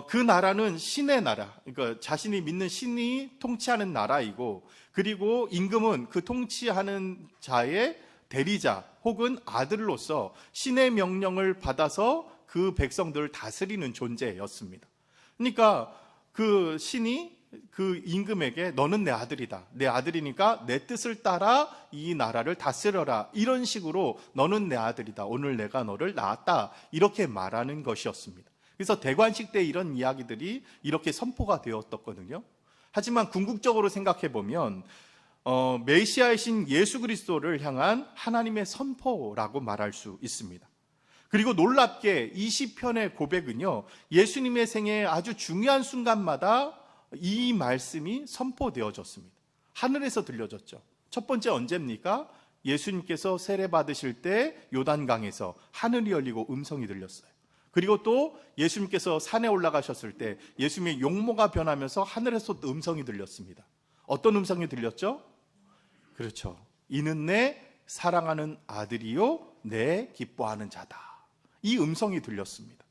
그 나라는 신의 나라, 그러니까 자신이 믿는 신이 통치하는 나라이고, 그리고 임금은 그 통치하는 자의 대리자 혹은 아들로서 신의 명령을 받아서 그 백성들을 다스리는 존재였습니다. 그러니까 그 신이 그 임금에게 너는 내 아들이다. 내 아들이니까 내 뜻을 따라 이 나라를 다스려라. 이런 식으로 너는 내 아들이다. 오늘 내가 너를 낳았다. 이렇게 말하는 것이었습니다. 그래서 대관식 때 이런 이야기들이 이렇게 선포가 되었었거든요. 하지만 궁극적으로 생각해 보면 메시아이신 예수 그리스도를 향한 하나님의 선포라고 말할 수 있습니다. 그리고 놀랍게 이 시편의 고백은요, 예수님의 생애의 아주 중요한 순간마다 이 말씀이 선포되어졌습니다. 하늘에서 들려졌죠. 첫 번째 언제입니까? 예수님께서 세례 받으실 때 요단강에서 하늘이 열리고 음성이 들렸어요. 그리고 또 예수님께서 산에 올라가셨을 때 예수님의 용모가 변하면서 하늘에서 음성이 들렸습니다. 어떤 음성이 들렸죠? 그렇죠. 이는 내 사랑하는 아들이요 내 기뻐하는 자다. 이 음성이 들렸습니다.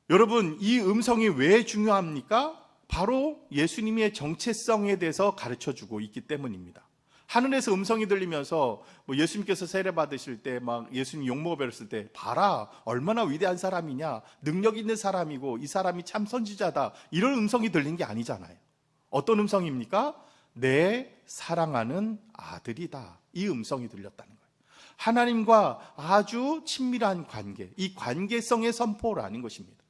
여러분, 이 음성이 왜 중요합니까? 바로 예수님의 정체성에 대해서 가르쳐주고 있기 때문입니다. 하늘에서 음성이 들리면서 예수님께서 세례 받으실 때 막 예수님 용모가 배웠을 때 봐라 얼마나 위대한 사람이냐, 능력 있는 사람이고 이 사람이 참 선지자다, 이런 음성이 들린 게 아니잖아요. 어떤 음성입니까? 내 사랑하는 아들이다. 이 음성이 들렸다는 거예요. 하나님과 아주 친밀한 관계, 이 관계성의 선포라는 것입니다.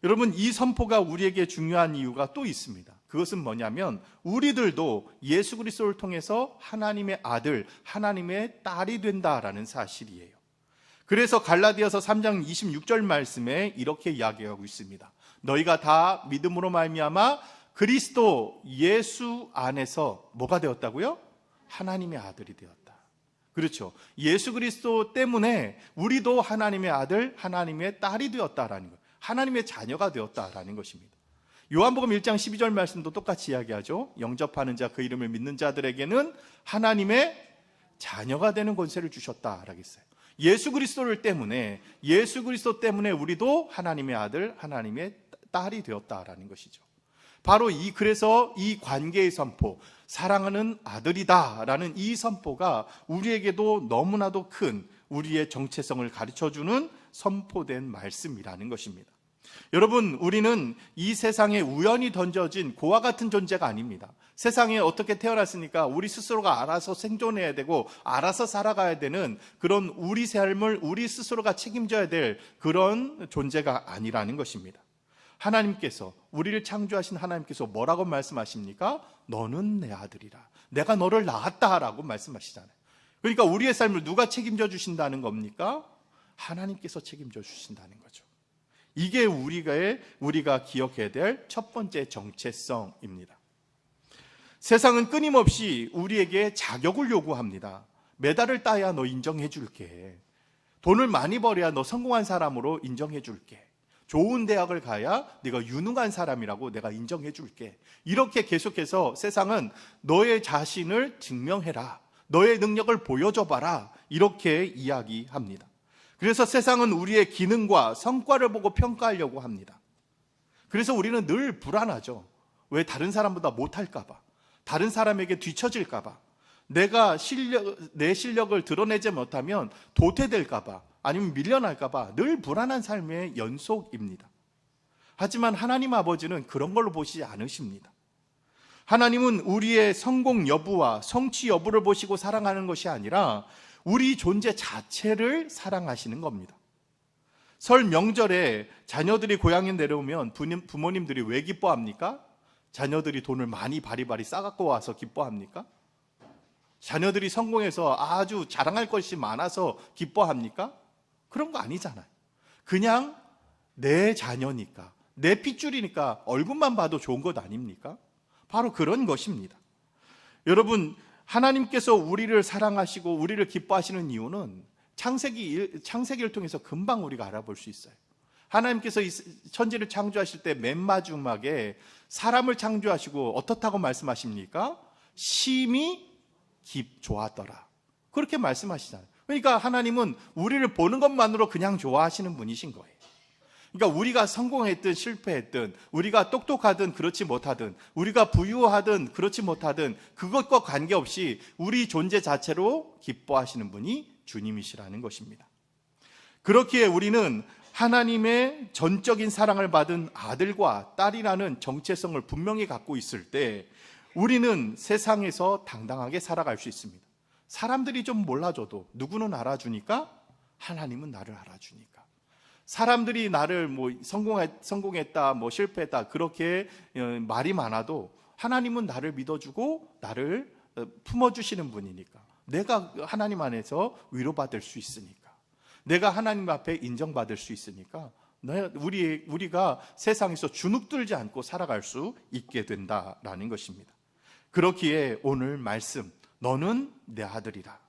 여러분, 이 선포가 우리에게 중요한 이유가 또 있습니다. 그것은 뭐냐면 우리들도 예수 그리스도를 통해서 하나님의 아들, 하나님의 딸이 된다라는 사실이에요. 그래서 갈라디아서 3장 26절 말씀에 이렇게 이야기하고 있습니다. 너희가 다 믿음으로 말미암아 그리스도 예수 안에서 뭐가 되었다고요? 하나님의 아들이 되었다. 그렇죠. 예수 그리스도 때문에 우리도 하나님의 아들, 하나님의 딸이 되었다라는 거예요. 하나님의 자녀가 되었다라는 것입니다. 요한복음 1장 12절 말씀도 똑같이 이야기하죠. 영접하는 자, 그 이름을 믿는 자들에게는 하나님의 자녀가 되는 권세를 주셨다라고 했어요. 예수 그리스도 때문에 우리도 하나님의 아들, 하나님의 딸이 되었다라는 것이죠. 바로 그래서 이 관계의 선포, 사랑하는 아들이다라는 이 선포가 우리에게도 너무나도 큰 우리의 정체성을 가르쳐주는 선포된 말씀이라는 것입니다. 여러분, 우리는 이 세상에 우연히 던져진 고와 같은 존재가 아닙니다. 세상에 어떻게 태어났으니까 우리 스스로가 알아서 생존해야 되고 알아서 살아가야 되는 그런 우리 삶을 우리 스스로가 책임져야 될 그런 존재가 아니라는 것입니다. 하나님께서, 우리를 창조하신 하나님께서 뭐라고 말씀하십니까? 너는 내 아들이라. 내가 너를 낳았다라고 말씀하시잖아요. 그러니까 우리의 삶을 누가 책임져 주신다는 겁니까? 하나님께서 책임져 주신다는 거죠. 이게 우리가 기억해야 될 첫 번째 정체성입니다. 세상은 끊임없이 우리에게 자격을 요구합니다. 메달을 따야 너 인정해 줄게. 돈을 많이 벌어야 너 성공한 사람으로 인정해 줄게. 좋은 대학을 가야 네가 유능한 사람이라고 내가 인정해 줄게. 이렇게 계속해서 세상은 너의 자신을 증명해라. 너의 능력을 보여줘봐라. 이렇게 이야기합니다. 그래서 세상은 우리의 기능과 성과를 보고 평가하려고 합니다. 그래서 우리는 늘 불안하죠. 왜? 다른 사람보다 못할까 봐, 다른 사람에게 뒤처질까 봐, 내 실력을 드러내지 못하면 도태될까 봐, 아니면 밀려날까 봐 늘 불안한 삶의 연속입니다. 하지만 하나님 아버지는 그런 걸로 보시지 않으십니다. 하나님은 우리의 성공 여부와 성취 여부를 보시고 사랑하는 것이 아니라 우리 존재 자체를 사랑하시는 겁니다. 설 명절에 자녀들이 고향에 내려오면 부모님들이 왜 기뻐합니까? 자녀들이 돈을 많이 바리바리 싸갖고 와서 기뻐합니까? 자녀들이 성공해서 아주 자랑할 것이 많아서 기뻐합니까? 그런 거 아니잖아요. 그냥 내 자녀니까, 내 핏줄이니까 얼굴만 봐도 좋은 것 아닙니까? 바로 그런 것입니다. 여러분, 하나님께서 우리를 사랑하시고 우리를 기뻐하시는 이유는 창세기를 통해서 금방 우리가 알아볼 수 있어요. 하나님께서 이 천지를 창조하실 때 맨 마지막에 사람을 창조하시고 어떻다고 말씀하십니까? 심히 좋았더라. 그렇게 말씀하시잖아요. 그러니까 하나님은 우리를 보는 것만으로 그냥 좋아하시는 분이신 거예요. 그러니까 우리가 성공했든 실패했든, 우리가 똑똑하든 그렇지 못하든, 우리가 부유하든 그렇지 못하든 그것과 관계없이 우리 존재 자체로 기뻐하시는 분이 주님이시라는 것입니다. 그렇기에 우리는 하나님의 전적인 사랑을 받은 아들과 딸이라는 정체성을 분명히 갖고 있을 때 우리는 세상에서 당당하게 살아갈 수 있습니다. 사람들이 좀 몰라줘도 누구는 알아주니까 하나님은 나를 알아주니까. 사람들이 나를 성공했다, 실패했다 그렇게 말이 많아도 하나님은 나를 믿어주고 나를 품어주시는 분이니까, 내가 하나님 안에서 위로받을 수 있으니까, 내가 하나님 앞에 인정받을 수 있으니까 우리가 세상에서 주눅들지 않고 살아갈 수 있게 된다라는 것입니다. 그렇기에 오늘 말씀, 너는 내 아들이라,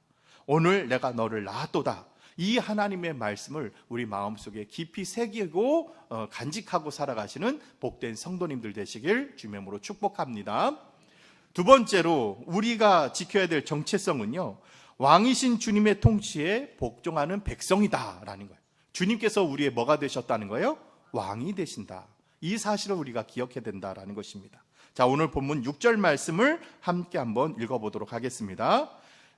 오늘 내가 너를 낳았도다, 이 하나님의 말씀을 우리 마음속에 깊이 새기고 간직하고 살아가시는 복된 성도님들 되시길 주님의 이름으로 축복합니다. 두 번째로 우리가 지켜야 될 정체성은요, 왕이신 주님의 통치에 복종하는 백성이다라는 거예요. 주님께서 우리의 뭐가 되셨다는 거예요? 왕이 되신다. 이 사실을 우리가 기억해야 된다라는 것입니다. 자, 오늘 본문 6절 말씀을 함께 한번 읽어보도록 하겠습니다.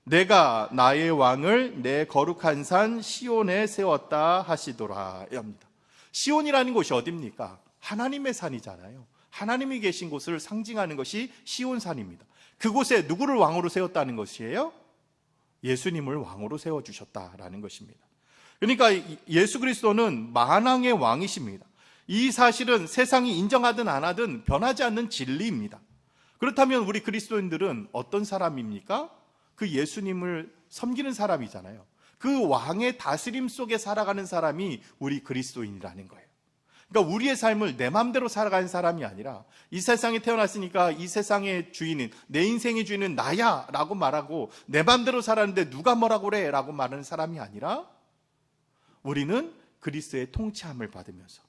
내가 나의 왕을 내 거룩한 산 시온에 세웠다 하시더라 합니다. 시온이라는 곳이 어디입니까? 하나님의 산이잖아요. 하나님이 계신 곳을 상징하는 것이 시온산입니다. 그곳에 누구를 왕으로 세웠다는 것이에요? 예수님을 왕으로 세워주셨다라는 것입니다. 그러니까 예수 그리스도는 만왕의 왕이십니다. 이 사실은 세상이 인정하든 안 하든 변하지 않는 진리입니다. 그렇다면 우리 그리스도인들은 어떤 사람입니까? 그 예수님을 섬기는 사람이잖아요. 그 왕의 다스림 속에 살아가는 사람이 우리 그리스도인이라는 거예요. 그러니까 우리의 삶을 내 마음대로 살아가는 사람이 아니라, 이 세상에 태어났으니까 이 세상의 주인은, 내 인생의 주인은 나야 라고 말하고 내 마음대로 살았는데 누가 뭐라고 그래 라고 말하는 사람이 아니라, 우리는 그리스도의 통치함을 받으면서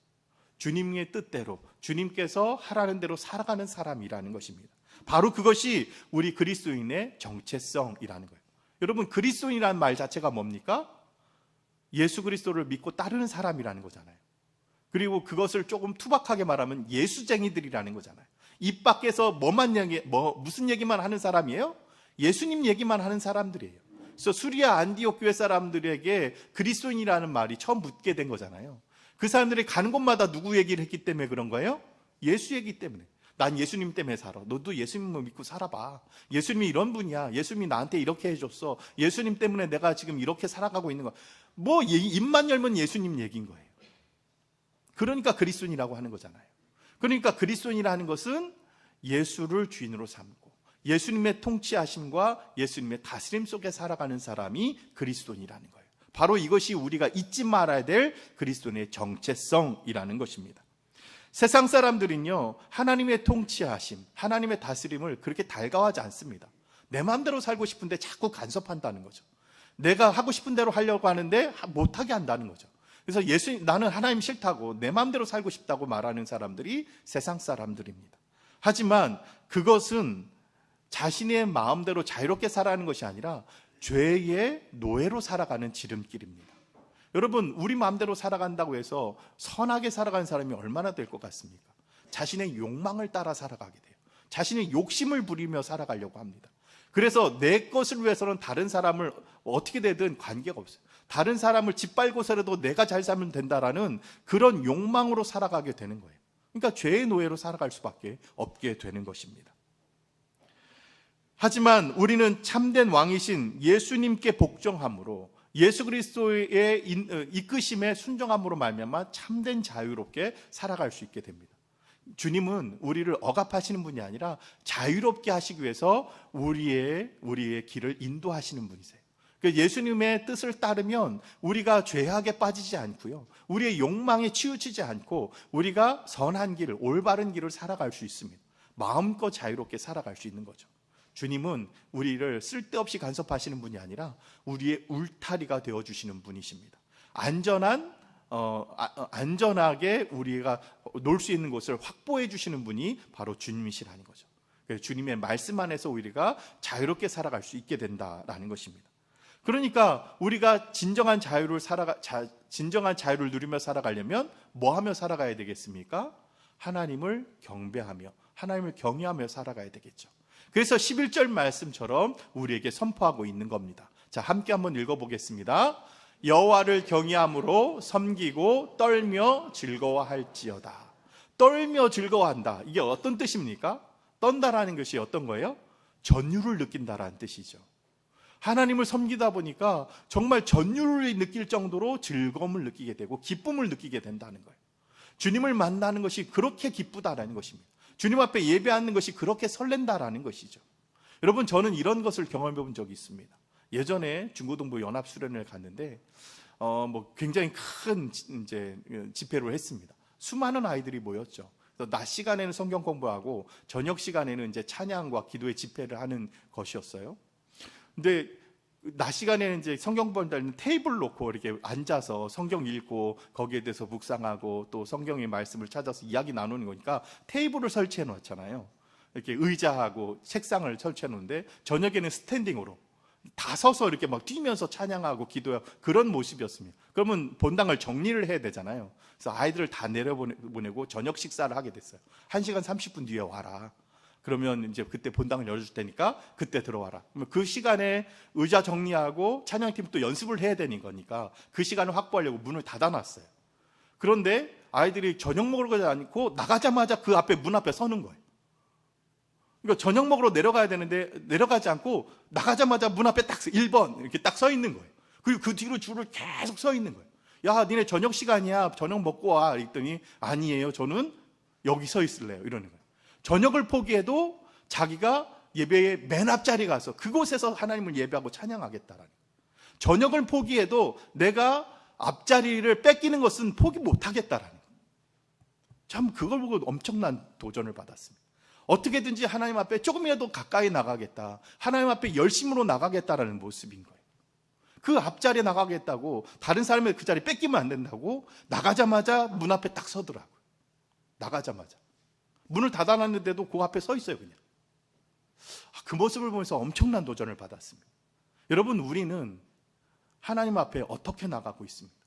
주님의 뜻대로, 주님께서 하라는 대로 살아가는 사람이라는 것입니다. 바로 그것이 우리 그리스도인의 정체성이라는 거예요. 여러분, 그리스도인이라는 말 자체가 뭡니까? 예수 그리스도를 믿고 따르는 사람이라는 거잖아요. 그리고 그것을 조금 투박하게 말하면 예수쟁이들이라는 거잖아요. 입 밖에서 무슨 얘기만 하는 사람이에요? 예수님 얘기만 하는 사람들이에요. 그래서 수리아 안디옥 교회 사람들에게 그리스도인이라는 말이 처음 붙게 된 거잖아요. 그 사람들이 가는 곳마다 누구 얘기를 했기 때문에 그런 거예요? 예수 얘기 때문에. 난 예수님 때문에 살아. 너도 예수님을 믿고 살아봐. 예수님이 이런 분이야. 예수님이 나한테 이렇게 해줬어. 예수님 때문에 내가 지금 이렇게 살아가고 있는 거야. 뭐 입만 열면 예수님 얘기인 거예요. 그러니까 그리스도인이라고 하는 거잖아요. 그러니까 그리스도인이라는 것은 예수를 주인으로 삼고 예수님의 통치하심과 예수님의 다스림 속에 살아가는 사람이 그리스도인이라는 거예요. 바로 이것이 우리가 잊지 말아야 될 그리스도인의 정체성이라는 것입니다. 세상 사람들은요, 하나님의 통치하심, 하나님의 다스림을 그렇게 달가워하지 않습니다. 내 마음대로 살고 싶은데 자꾸 간섭한다는 거죠. 내가 하고 싶은 대로 하려고 하는데 못하게 한다는 거죠. 그래서 나는 하나님 싫다고 내 마음대로 살고 싶다고 말하는 사람들이 세상 사람들입니다. 하지만 그것은 자신의 마음대로 자유롭게 살아가는 것이 아니라 죄의 노예로 살아가는 지름길입니다. 여러분, 우리 마음대로 살아간다고 해서 선하게 살아가는 사람이 얼마나 될 것 같습니까? 자신의 욕망을 따라 살아가게 돼요. 자신의 욕심을 부리며 살아가려고 합니다. 그래서 내 것을 위해서는 다른 사람을 어떻게 되든 관계가 없어요. 다른 사람을 짓밟고서라도 내가 잘 살면 된다라는 그런 욕망으로 살아가게 되는 거예요. 그러니까 죄의 노예로 살아갈 수밖에 없게 되는 것입니다. 하지만 우리는 참된 왕이신 예수님께 복종함으로 예수 그리스도의 이끄심에 순종함으로 말미암아 참된 자유롭게 살아갈 수 있게 됩니다. 주님은 우리를 억압하시는 분이 아니라 자유롭게 하시기 위해서 우리의 길을 인도하시는 분이세요. 예수님의 뜻을 따르면 우리가 죄악에 빠지지 않고요, 우리의 욕망에 치우치지 않고 우리가 선한 길을, 올바른 길을 살아갈 수 있습니다. 마음껏 자유롭게 살아갈 수 있는 거죠. 주님은 우리를 쓸데없이 간섭하시는 분이 아니라 우리의 울타리가 되어주시는 분이십니다. 안전하게 우리가 놀 수 있는 곳을 확보해 주시는 분이 바로 주님이시라는 거죠. 그래서 주님의 말씀 안에서 우리가 자유롭게 살아갈 수 있게 된다라는 것입니다. 그러니까 우리가 진정한 자유를 누리며 살아가려면 뭐 하며 살아가야 되겠습니까? 하나님을 경배하며 하나님을 경외하며 살아가야 되겠죠. 그래서 11절 말씀처럼 우리에게 선포하고 있는 겁니다. 자, 함께 한번 읽어보겠습니다. 여호와를 경외함으로 섬기고 떨며 즐거워할지어다. 떨며 즐거워한다. 이게 어떤 뜻입니까? 떤다라는 것이 어떤 거예요? 전율을 느낀다라는 뜻이죠. 하나님을 섬기다 보니까 정말 전율을 느낄 정도로 즐거움을 느끼게 되고 기쁨을 느끼게 된다는 거예요. 주님을 만나는 것이 그렇게 기쁘다라는 것입니다. 주님 앞에 예배하는 것이 그렇게 설렌다라는 것이죠. 여러분, 저는 이런 것을 경험해 본 적이 있습니다. 예전에 중고등부 연합수련회를 갔는데 굉장히 큰 집회를 했습니다. 수많은 아이들이 모였죠. 낮 시간에는 성경 공부하고 저녁 시간에는 이제 찬양과 기도의 집회를 하는 것이었어요. 근데 낮 시간에는 이제 성경 본다는 테이블 놓고 이렇게 앉아서 성경 읽고 거기에 대해서 묵상하고 또 성경의 말씀을 찾아서 이야기 나누는 거니까 테이블을 설치해 놓았잖아요. 이렇게 의자하고 책상을 설치해 놓는데 저녁에는 스탠딩으로 다 서서 이렇게 막 뛰면서 찬양하고 기도하고 그런 모습이었습니다. 그러면 본당을 정리를 해야 되잖아요. 그래서 아이들을 다 내려보내고 저녁 식사를 하게 됐어요. 1시간 30분 뒤에 와라. 그러면 이제 그때 본당을 열어줄 테니까 그때 들어와라. 그러면 그 시간에 의자 정리하고 찬양팀 또 연습을 해야 되는 거니까 그 시간을 확보하려고 문을 닫아놨어요. 그런데 아이들이 저녁 먹으러 가지 않고 나가자마자 그 앞에 문 앞에 서는 거예요. 그러니까 저녁 먹으러 내려가야 되는데 내려가지 않고 나가자마자 문 앞에 딱 1번 이렇게 딱 서 있는 거예요. 그리고 그 뒤로 줄을 계속 서 있는 거예요. 야, 니네 저녁 시간이야. 저녁 먹고 와. 이랬더니 아니에요. 저는 여기 서 있을래요. 이러는 거예요. 저녁을 포기해도 자기가 예배의 맨 앞자리에 가서 그곳에서 하나님을 예배하고 찬양하겠다라는 거예요. 저녁을 포기해도 내가 앞자리를 뺏기는 것은 포기 못하겠다라는 거예요. 참 그걸 보고 엄청난 도전을 받았습니다. 어떻게든지 하나님 앞에 조금이라도 가까이 나가겠다, 하나님 앞에 열심으로 나가겠다라는 모습인 거예요. 그 앞자리에 나가겠다고, 다른 사람의 그 자리 뺏기면 안 된다고 나가자마자 문 앞에 딱 서더라고요. 나가자마자 문을 닫아놨는데도 그 앞에 서 있어요. 그냥 그 모습을 보면서 엄청난 도전을 받았습니다. 여러분, 우리는 하나님 앞에 어떻게 나가고 있습니다.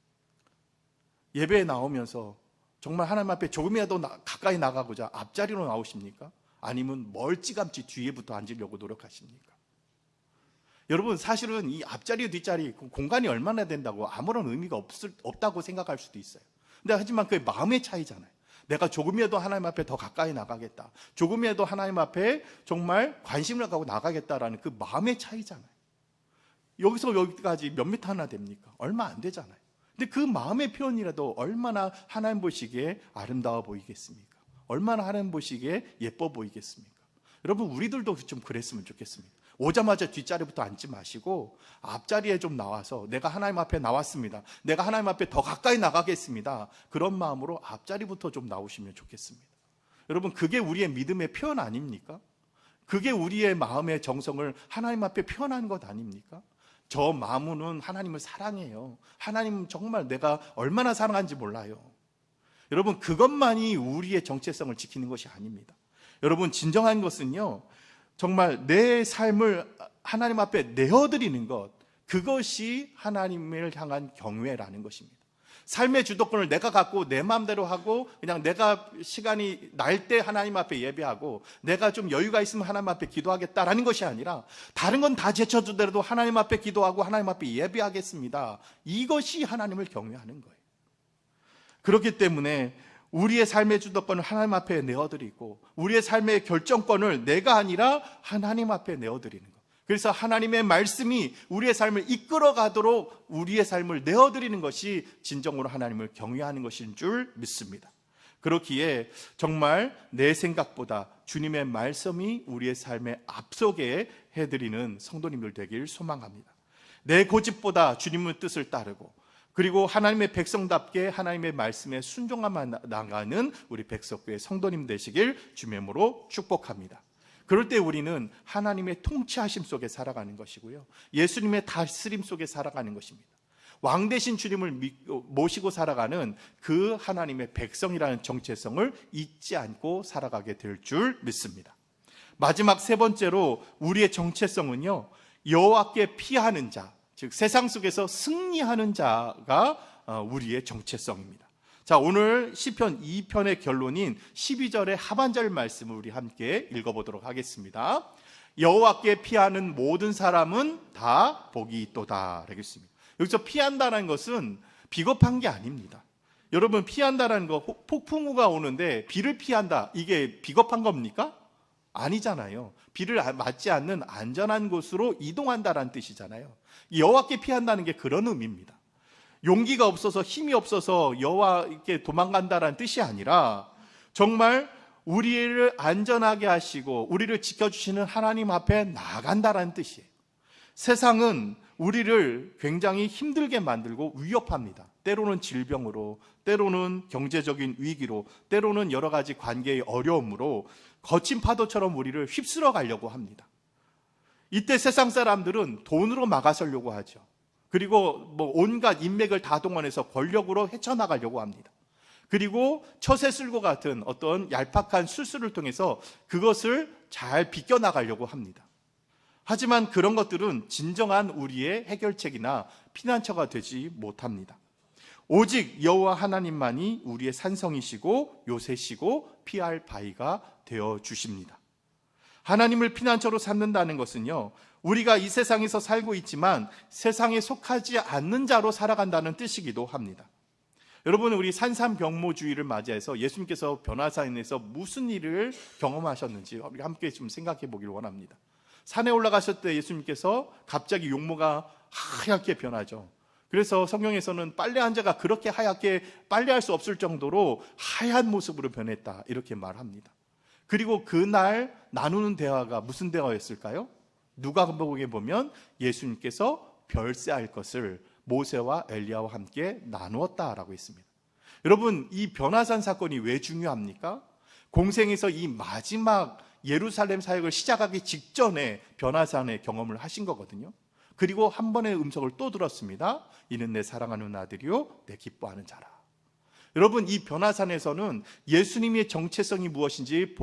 예배에 나오면서 정말 하나님 앞에 조금이라도 가까이 나가고자 앞자리로 나오십니까? 아니면 멀찌감치 뒤에부터 앉으려고 노력하십니까? 여러분, 사실은 이 앞자리 뒷자리 공간이 얼마나 된다고 아무런 의미가 없다고 생각할 수도 있어요. 근데 하지만 그게 마음의 차이잖아요. 내가 조금이라도 하나님 앞에 더 가까이 나가겠다, 조금이라도 하나님 앞에 정말 관심을 갖고 나가겠다라는 그 마음의 차이잖아요. 여기서 여기까지 몇 미터 하나 됩니까? 얼마 안 되잖아요. 근데 그 마음의 표현이라도 얼마나 하나님 보시기에 아름다워 보이겠습니까? 얼마나 하나님 보시기에 예뻐 보이겠습니까? 여러분, 우리들도 좀 그랬으면 좋겠습니다. 오자마자 뒷자리부터 앉지 마시고 앞자리에 좀 나와서 내가 하나님 앞에 나왔습니다, 내가 하나님 앞에 더 가까이 나가겠습니다, 그런 마음으로 앞자리부터 좀 나오시면 좋겠습니다. 여러분, 그게 우리의 믿음의 표현 아닙니까? 그게 우리의 마음의 정성을 하나님 앞에 표현하는 것 아닙니까? 저 마음은 하나님을 사랑해요. 하나님 정말 내가 얼마나 사랑하는지 몰라요. 여러분, 그것만이 우리의 정체성을 지키는 것이 아닙니다. 여러분, 진정한 것은요, 정말 내 삶을 하나님 앞에 내어드리는 것, 그것이 하나님을 향한 경외라는 것입니다. 삶의 주도권을 내가 갖고 내 마음대로 하고 그냥 내가 시간이 날 때 하나님 앞에 예배하고 내가 좀 여유가 있으면 하나님 앞에 기도하겠다라는 것이 아니라 다른 건 다 제쳐주더라도 하나님 앞에 기도하고 하나님 앞에 예배하겠습니다, 이것이 하나님을 경외하는 거예요. 그렇기 때문에 우리의 삶의 주도권을 하나님 앞에 내어드리고 우리의 삶의 결정권을 내가 아니라 하나님 앞에 내어드리는 것, 그래서 하나님의 말씀이 우리의 삶을 이끌어가도록 우리의 삶을 내어드리는 것이 진정으로 하나님을 경외하는 것인 줄 믿습니다. 그렇기에 정말 내 생각보다 주님의 말씀이 우리의 삶에 앞서게 해드리는 성도님들 되길 소망합니다. 내 고집보다 주님의 뜻을 따르고 그리고 하나님의 백성답게 하나님의 말씀에 순종하며 나가는 우리 백석교회 성도님 되시길 주님의 이름으로 축복합니다. 그럴 때 우리는 하나님의 통치하심 속에 살아가는 것이고요, 예수님의 다스림 속에 살아가는 것입니다. 왕 되신 주님을 모시고 살아가는 그 하나님의 백성이라는 정체성을 잊지 않고 살아가게 될 줄 믿습니다. 마지막 세 번째로 우리의 정체성은요, 여호와께 피하는 자, 즉 세상 속에서 승리하는 자가 우리의 정체성입니다. 자, 오늘 시편 2편의 결론인 12절의 하반절 말씀을 우리 함께 읽어보도록 하겠습니다. 여호와께 피하는 모든 사람은 다 복이 있도다 라겠습니다. 여기서 피한다는 것은 비겁한 게 아닙니다. 여러분, 피한다는 거, 폭풍우가 오는데 비를 피한다, 이게 비겁한 겁니까? 아니잖아요. 비를 맞지 않는 안전한 곳으로 이동한다라는 뜻이잖아요. 여호와께 피한다는 게 그런 의미입니다. 용기가 없어서 힘이 없어서 여호와께 도망간다라는 뜻이 아니라 정말 우리를 안전하게 하시고 우리를 지켜주시는 하나님 앞에 나아간다라는 뜻이에요. 세상은 우리를 굉장히 힘들게 만들고 위협합니다. 때로는 질병으로, 때로는 경제적인 위기로, 때로는 여러 가지 관계의 어려움으로 거친 파도처럼 우리를 휩쓸어 가려고 합니다. 이때 세상 사람들은 돈으로 막아서려고 하죠. 그리고 온갖 인맥을 다 동원해서 권력으로 헤쳐나가려고 합니다. 그리고 처세술과 같은 어떤 얄팍한 수술을 통해서 그것을 잘 비껴나가려고 합니다. 하지만 그런 것들은 진정한 우리의 해결책이나 피난처가 되지 못합니다. 오직 여호와 하나님만이 우리의 산성이시고 요새시고 피할 바위가 되어 주십니다. 하나님을 피난처로 삼는다는 것은요, 우리가 이 세상에서 살고 있지만 세상에 속하지 않는 자로 살아간다는 뜻이기도 합니다. 여러분, 우리 산삼병모주의를 맞이해서 예수님께서 변화산에서 무슨 일을 경험하셨는지 우리 함께 좀 생각해 보길 원합니다. 산에 올라가셨을 때 예수님께서 갑자기 용모가 하얗게 변하죠. 그래서 성경에서는 빨래한 자가 그렇게 하얗게 빨래할 수 없을 정도로 하얀 모습으로 변했다, 이렇게 말합니다. 그리고 그날 나누는 대화가 무슨 대화였을까요? 누가복음에 보면 예수님께서 별세할 것을 모세와 엘리야와 함께 나누었다라고 했습니다. 여러분, 이 변화산 사건이 왜 중요합니까? 공생에서 이 마지막 예루살렘 사역을 시작하기 직전에 변화산의 경험을 하신 거거든요. 그리고 한 번의 음성을 또 들었습니다. 이는 내 사랑하는 아들이요 내 기뻐하는 자라. 여러분, 이 변화산에서는 예수님의 정체성이 무엇인지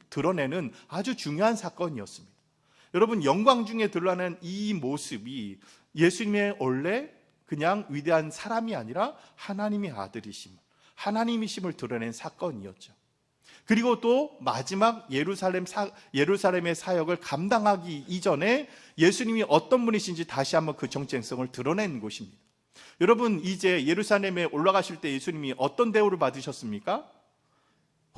드러내는 아주 중요한 사건이었습니다. 여러분, 영광 중에 드러나는 이 모습이 예수님의 원래 그냥 위대한 사람이 아니라 하나님의 아들이심을, 하나님이심을 드러낸 사건이었죠. 그리고 또 마지막 예루살렘의 사역을 감당하기 이전에 예수님이 어떤 분이신지 다시 한번 그 정체성을 드러낸 곳입니다. 여러분, 이제 예루살렘에 올라가실 때 예수님이 어떤 대우를 받으셨습니까?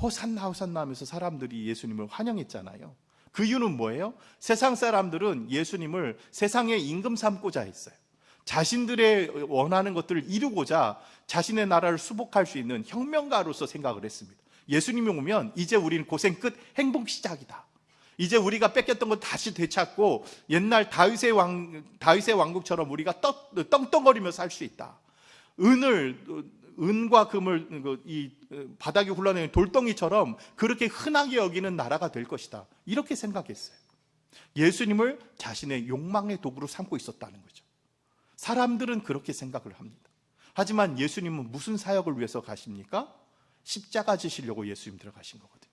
호산나 호산나 하면서 사람들이 예수님을 환영했잖아요. 그 이유는 뭐예요? 세상 사람들은 예수님을 세상의 임금 삼고자 했어요. 자신들의 원하는 것들을 이루고자 자신의 나라를 수복할 수 있는 혁명가로서 생각을 했습니다. 예수님이 오면 이제 우리는 고생 끝, 행복 시작이다. 이제 우리가 뺏겼던 것 다시 되찾고 옛날 다윗의 왕국처럼 우리가 떵떵거리며 살 수 있다. 은과 금을 이 바닥에 굴러내는 돌덩이처럼 그렇게 흔하게 여기는 나라가 될 것이다. 이렇게 생각했어요. 예수님을 자신의 욕망의 도구로 삼고 있었다는 거죠. 사람들은 그렇게 생각을 합니다. 하지만 예수님은 무슨 사역을 위해서 가십니까? 십자가 지시려고 예수님 들어가신 거거든요.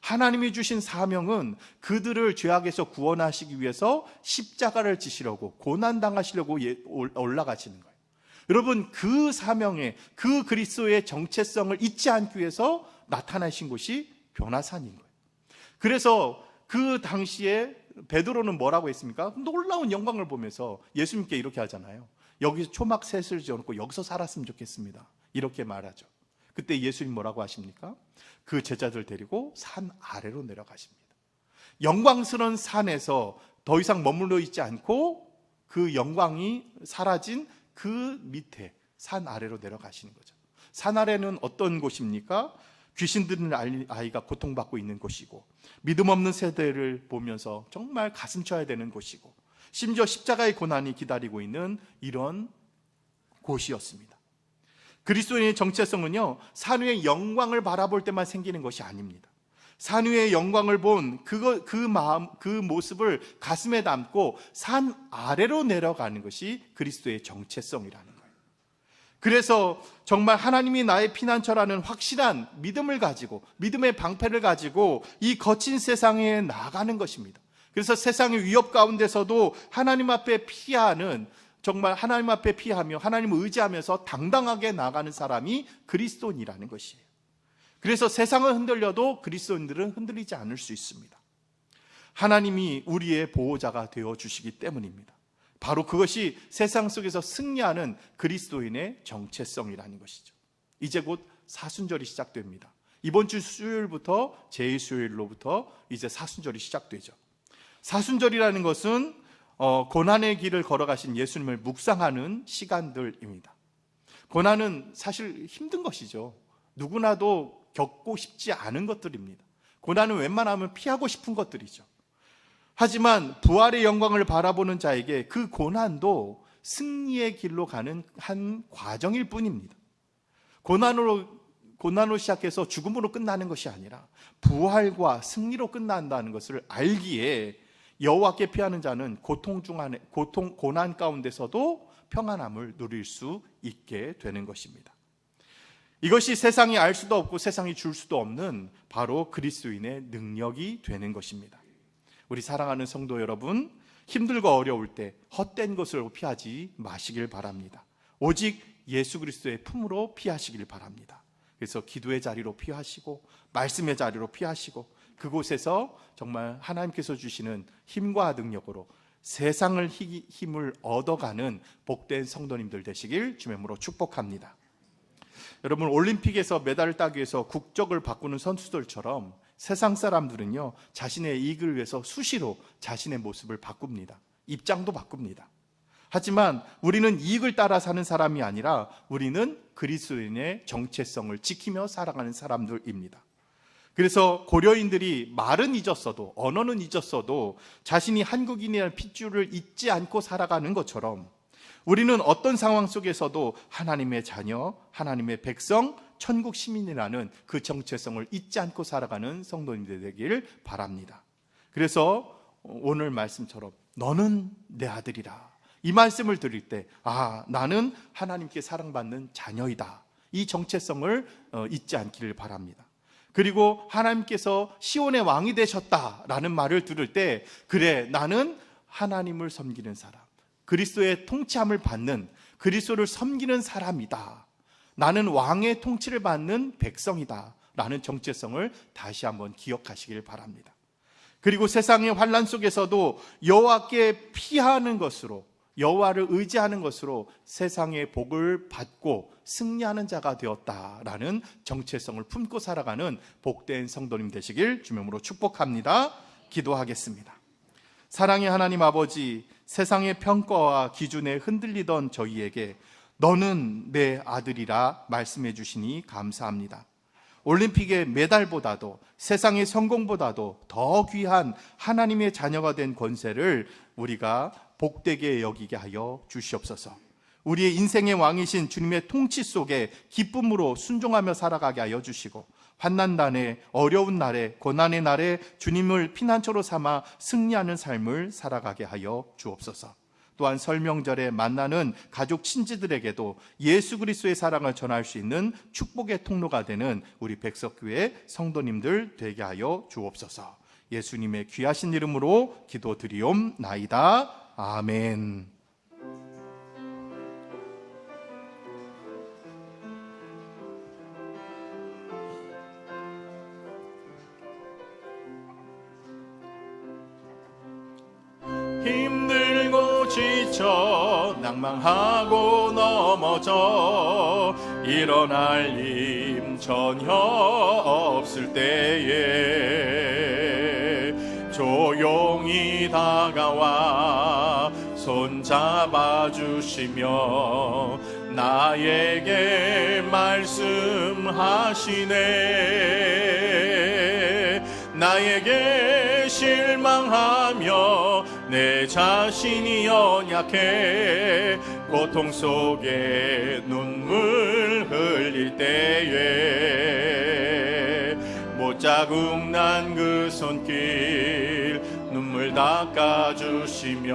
하나님이 주신 사명은 그들을 죄악에서 구원하시기 위해서 십자가를 지시려고, 고난당하시려고 올라가시는 거예요. 여러분, 그 사명에, 그 그리스도의 정체성을 잊지 않기 위해서 나타나신 곳이 변화산인 거예요. 그래서 그 당시에 베드로는 뭐라고 했습니까? 놀라운 영광을 보면서 예수님께 이렇게 하잖아요. 여기서 초막 셋을 지어놓고 여기서 살았으면 좋겠습니다. 이렇게 말하죠. 그때 예수님 뭐라고 하십니까? 그 제자들 데리고 산 아래로 내려가십니다. 영광스러운 산에서 더 이상 머물러 있지 않고 그 영광이 사라진 그 밑에 산 아래로 내려가시는 거죠. 산 아래는 어떤 곳입니까? 귀신 들린 아이가 고통받고 있는 곳이고, 믿음 없는 세대를 보면서 정말 가슴 쳐야 되는 곳이고, 심지어 십자가의 고난이 기다리고 있는 이런 곳이었습니다. 그리스도인의 정체성은요, 산 위의 영광을 바라볼 때만 생기는 것이 아닙니다. 산 위의 영광을 본 그 마음, 그 모습을 가슴에 담고 산 아래로 내려가는 것이 그리스도의 정체성이라는 거예요. 그래서 정말 하나님이 나의 피난처라는 확실한 믿음을 가지고, 믿음의 방패를 가지고 이 거친 세상에 나아가는 것입니다. 그래서 세상의 위협 가운데서도 하나님 앞에 피하는, 정말 하나님 앞에 피하며 하나님을 의지하면서 당당하게 나아가는 사람이 그리스도인이라는 것이에요. 그래서 세상은 흔들려도 그리스도인들은 흔들리지 않을 수 있습니다. 하나님이 우리의 보호자가 되어주시기 때문입니다. 바로 그것이 세상 속에서 승리하는 그리스도인의 정체성이라는 것이죠. 이제 곧 사순절이 시작됩니다. 이번 주 수요일부터 제2수요일로부터 이제 사순절이 시작되죠. 사순절이라는 것은 고난의 길을 걸어가신 예수님을 묵상하는 시간들입니다. 고난은 사실 힘든 것이죠. 누구나도 겪고 싶지 않은 것들입니다. 고난은 웬만하면 피하고 싶은 것들이죠. 하지만 부활의 영광을 바라보는 자에게 그 고난도 승리의 길로 가는 한 과정일 뿐입니다. 고난으로 시작해서 죽음으로 끝나는 것이 아니라 부활과 승리로 끝난다는 것을 알기에 여호와께 피하는 자는 고난 가운데서도 평안함을 누릴 수 있게 되는 것입니다. 이것이 세상이 알 수도 없고 세상이 줄 수도 없는 바로 그리스도인의 능력이 되는 것입니다. 우리 사랑하는 성도 여러분, 힘들고 어려울 때 헛된 것을 피하지 마시길 바랍니다. 오직 예수 그리스도의 품으로 피하시길 바랍니다. 그래서 기도의 자리로 피하시고 말씀의 자리로 피하시고 그곳에서 정말 하나님께서 주시는 힘과 능력으로 세상을 힘을 얻어가는 복된 성도님들 되시길 주의 이름으로 축복합니다. 여러분, 올림픽에서 메달을 따기 위해서 국적을 바꾸는 선수들처럼 세상 사람들은요, 자신의 이익을 위해서 수시로 자신의 모습을 바꿉니다. 입장도 바꿉니다. 하지만 우리는 이익을 따라 사는 사람이 아니라 우리는 그리스도인의 정체성을 지키며 살아가는 사람들입니다. 그래서 고려인들이 말은 잊었어도, 언어는 잊었어도 자신이 한국인이라는 핏줄을 잊지 않고 살아가는 것처럼 우리는 어떤 상황 속에서도 하나님의 자녀, 하나님의 백성, 천국 시민이라는 그 정체성을 잊지 않고 살아가는 성도님들 되길 바랍니다. 그래서 오늘 말씀처럼 너는 내 아들이라, 이 말씀을 드릴 때 나는 하나님께 사랑받는 자녀이다, 이 정체성을 잊지 않기를 바랍니다. 그리고 하나님께서 시온의 왕이 되셨다라는 말을 들을 때, 그래, 나는 하나님을 섬기는 사람, 그리스도의 통치함을 받는, 그리스도를 섬기는 사람이다, 나는 왕의 통치를 받는 백성이다 라는 정체성을 다시 한번 기억하시길 바랍니다. 그리고 세상의 환난 속에서도 여호와께 피하는 것으로, 여호와를 의지하는 것으로 세상의 복을 받고 승리하는 자가 되었다라는 정체성을 품고 살아가는 복된 성도님 되시길 주명으로 축복합니다. 기도하겠습니다. 사랑의 하나님 아버지, 세상의 평가와 기준에 흔들리던 저희에게 너는 내 아들이라 말씀해 주시니 감사합니다. 올림픽의 메달보다도 세상의 성공보다도 더 귀한 하나님의 자녀가 된 권세를 우리가 복되게 여기게 하여 주시옵소서. 우리의 인생의 왕이신 주님의 통치 속에 기쁨으로 순종하며 살아가게 하여 주시고, 환난단에, 어려운 날에, 고난의 날에 주님을 피난처로 삼아 승리하는 삶을 살아가게 하여 주옵소서. 또한 설명절에 만나는 가족 친지들에게도 예수 그리스도의 사랑을 전할 수 있는 축복의 통로가 되는 우리 백석교회 성도님들 되게 하여 주옵소서. 예수님의 귀하신 이름으로 기도드리옵나이다. 아멘. 힘들고 지쳐 낭망하고 넘어져 일어날 힘 전혀 없을 때에 조용히 다가와 손잡아 주시며 나에게 말씀하시네. 나에게 실망하며 내 자신이 연약해 고통 속에 눈물 흘릴 때에 못자국 난 그 손길 눈물 닦아주시며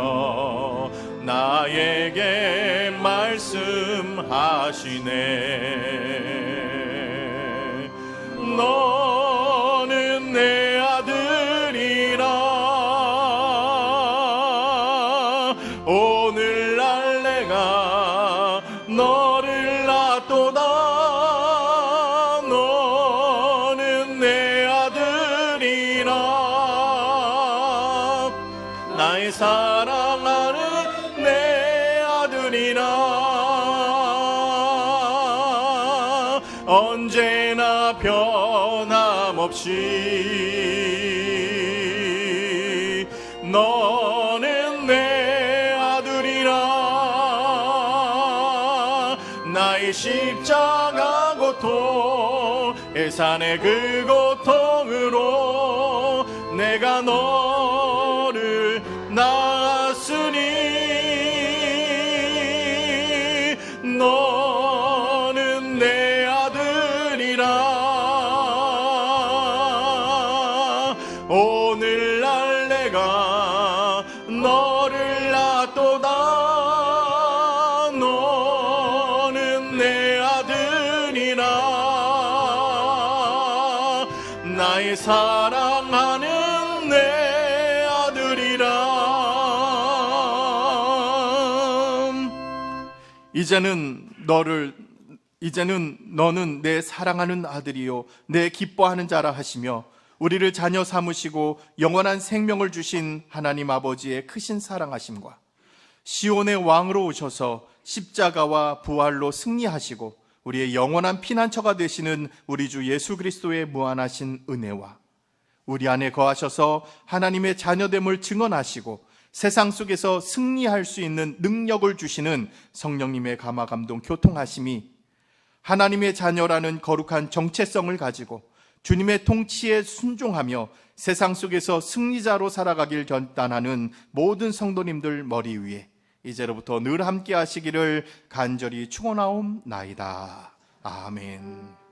나에게 말씀하시네. 너는 내 아들이라. 오늘날 내가 너를 낳도다. 너는 내 아들이라. 나의 사랑하는 내 아들이라. 언제나 변함없이 너는 내 아들이라. 나의 십자가 고통 해산의 그 고통으로 내가 너를 낳았으니 너는 내 아들이라. 오늘날 내가 너를 낳도다. 너는 내 아들이라. 나의 사랑하는 내 아들이라. 이제는 너는 내 사랑하는 아들이요 내 기뻐하는 자라 하시며 우리를 자녀 삼으시고 영원한 생명을 주신 하나님 아버지의 크신 사랑하심과 시온의 왕으로 오셔서 십자가와 부활로 승리하시고 우리의 영원한 피난처가 되시는 우리 주 예수 그리스도의 무한하신 은혜와 우리 안에 거하셔서 하나님의 자녀됨을 증언하시고 세상 속에서 승리할 수 있는 능력을 주시는 성령님의 감화 감동 교통하심이 하나님의 자녀라는 거룩한 정체성을 가지고 주님의 통치에 순종하며 세상 속에서 승리자로 살아가길 결단하는 모든 성도님들 머리 위에 이제로부터 늘 함께 하시기를 간절히 축원하옵나이다. 아멘.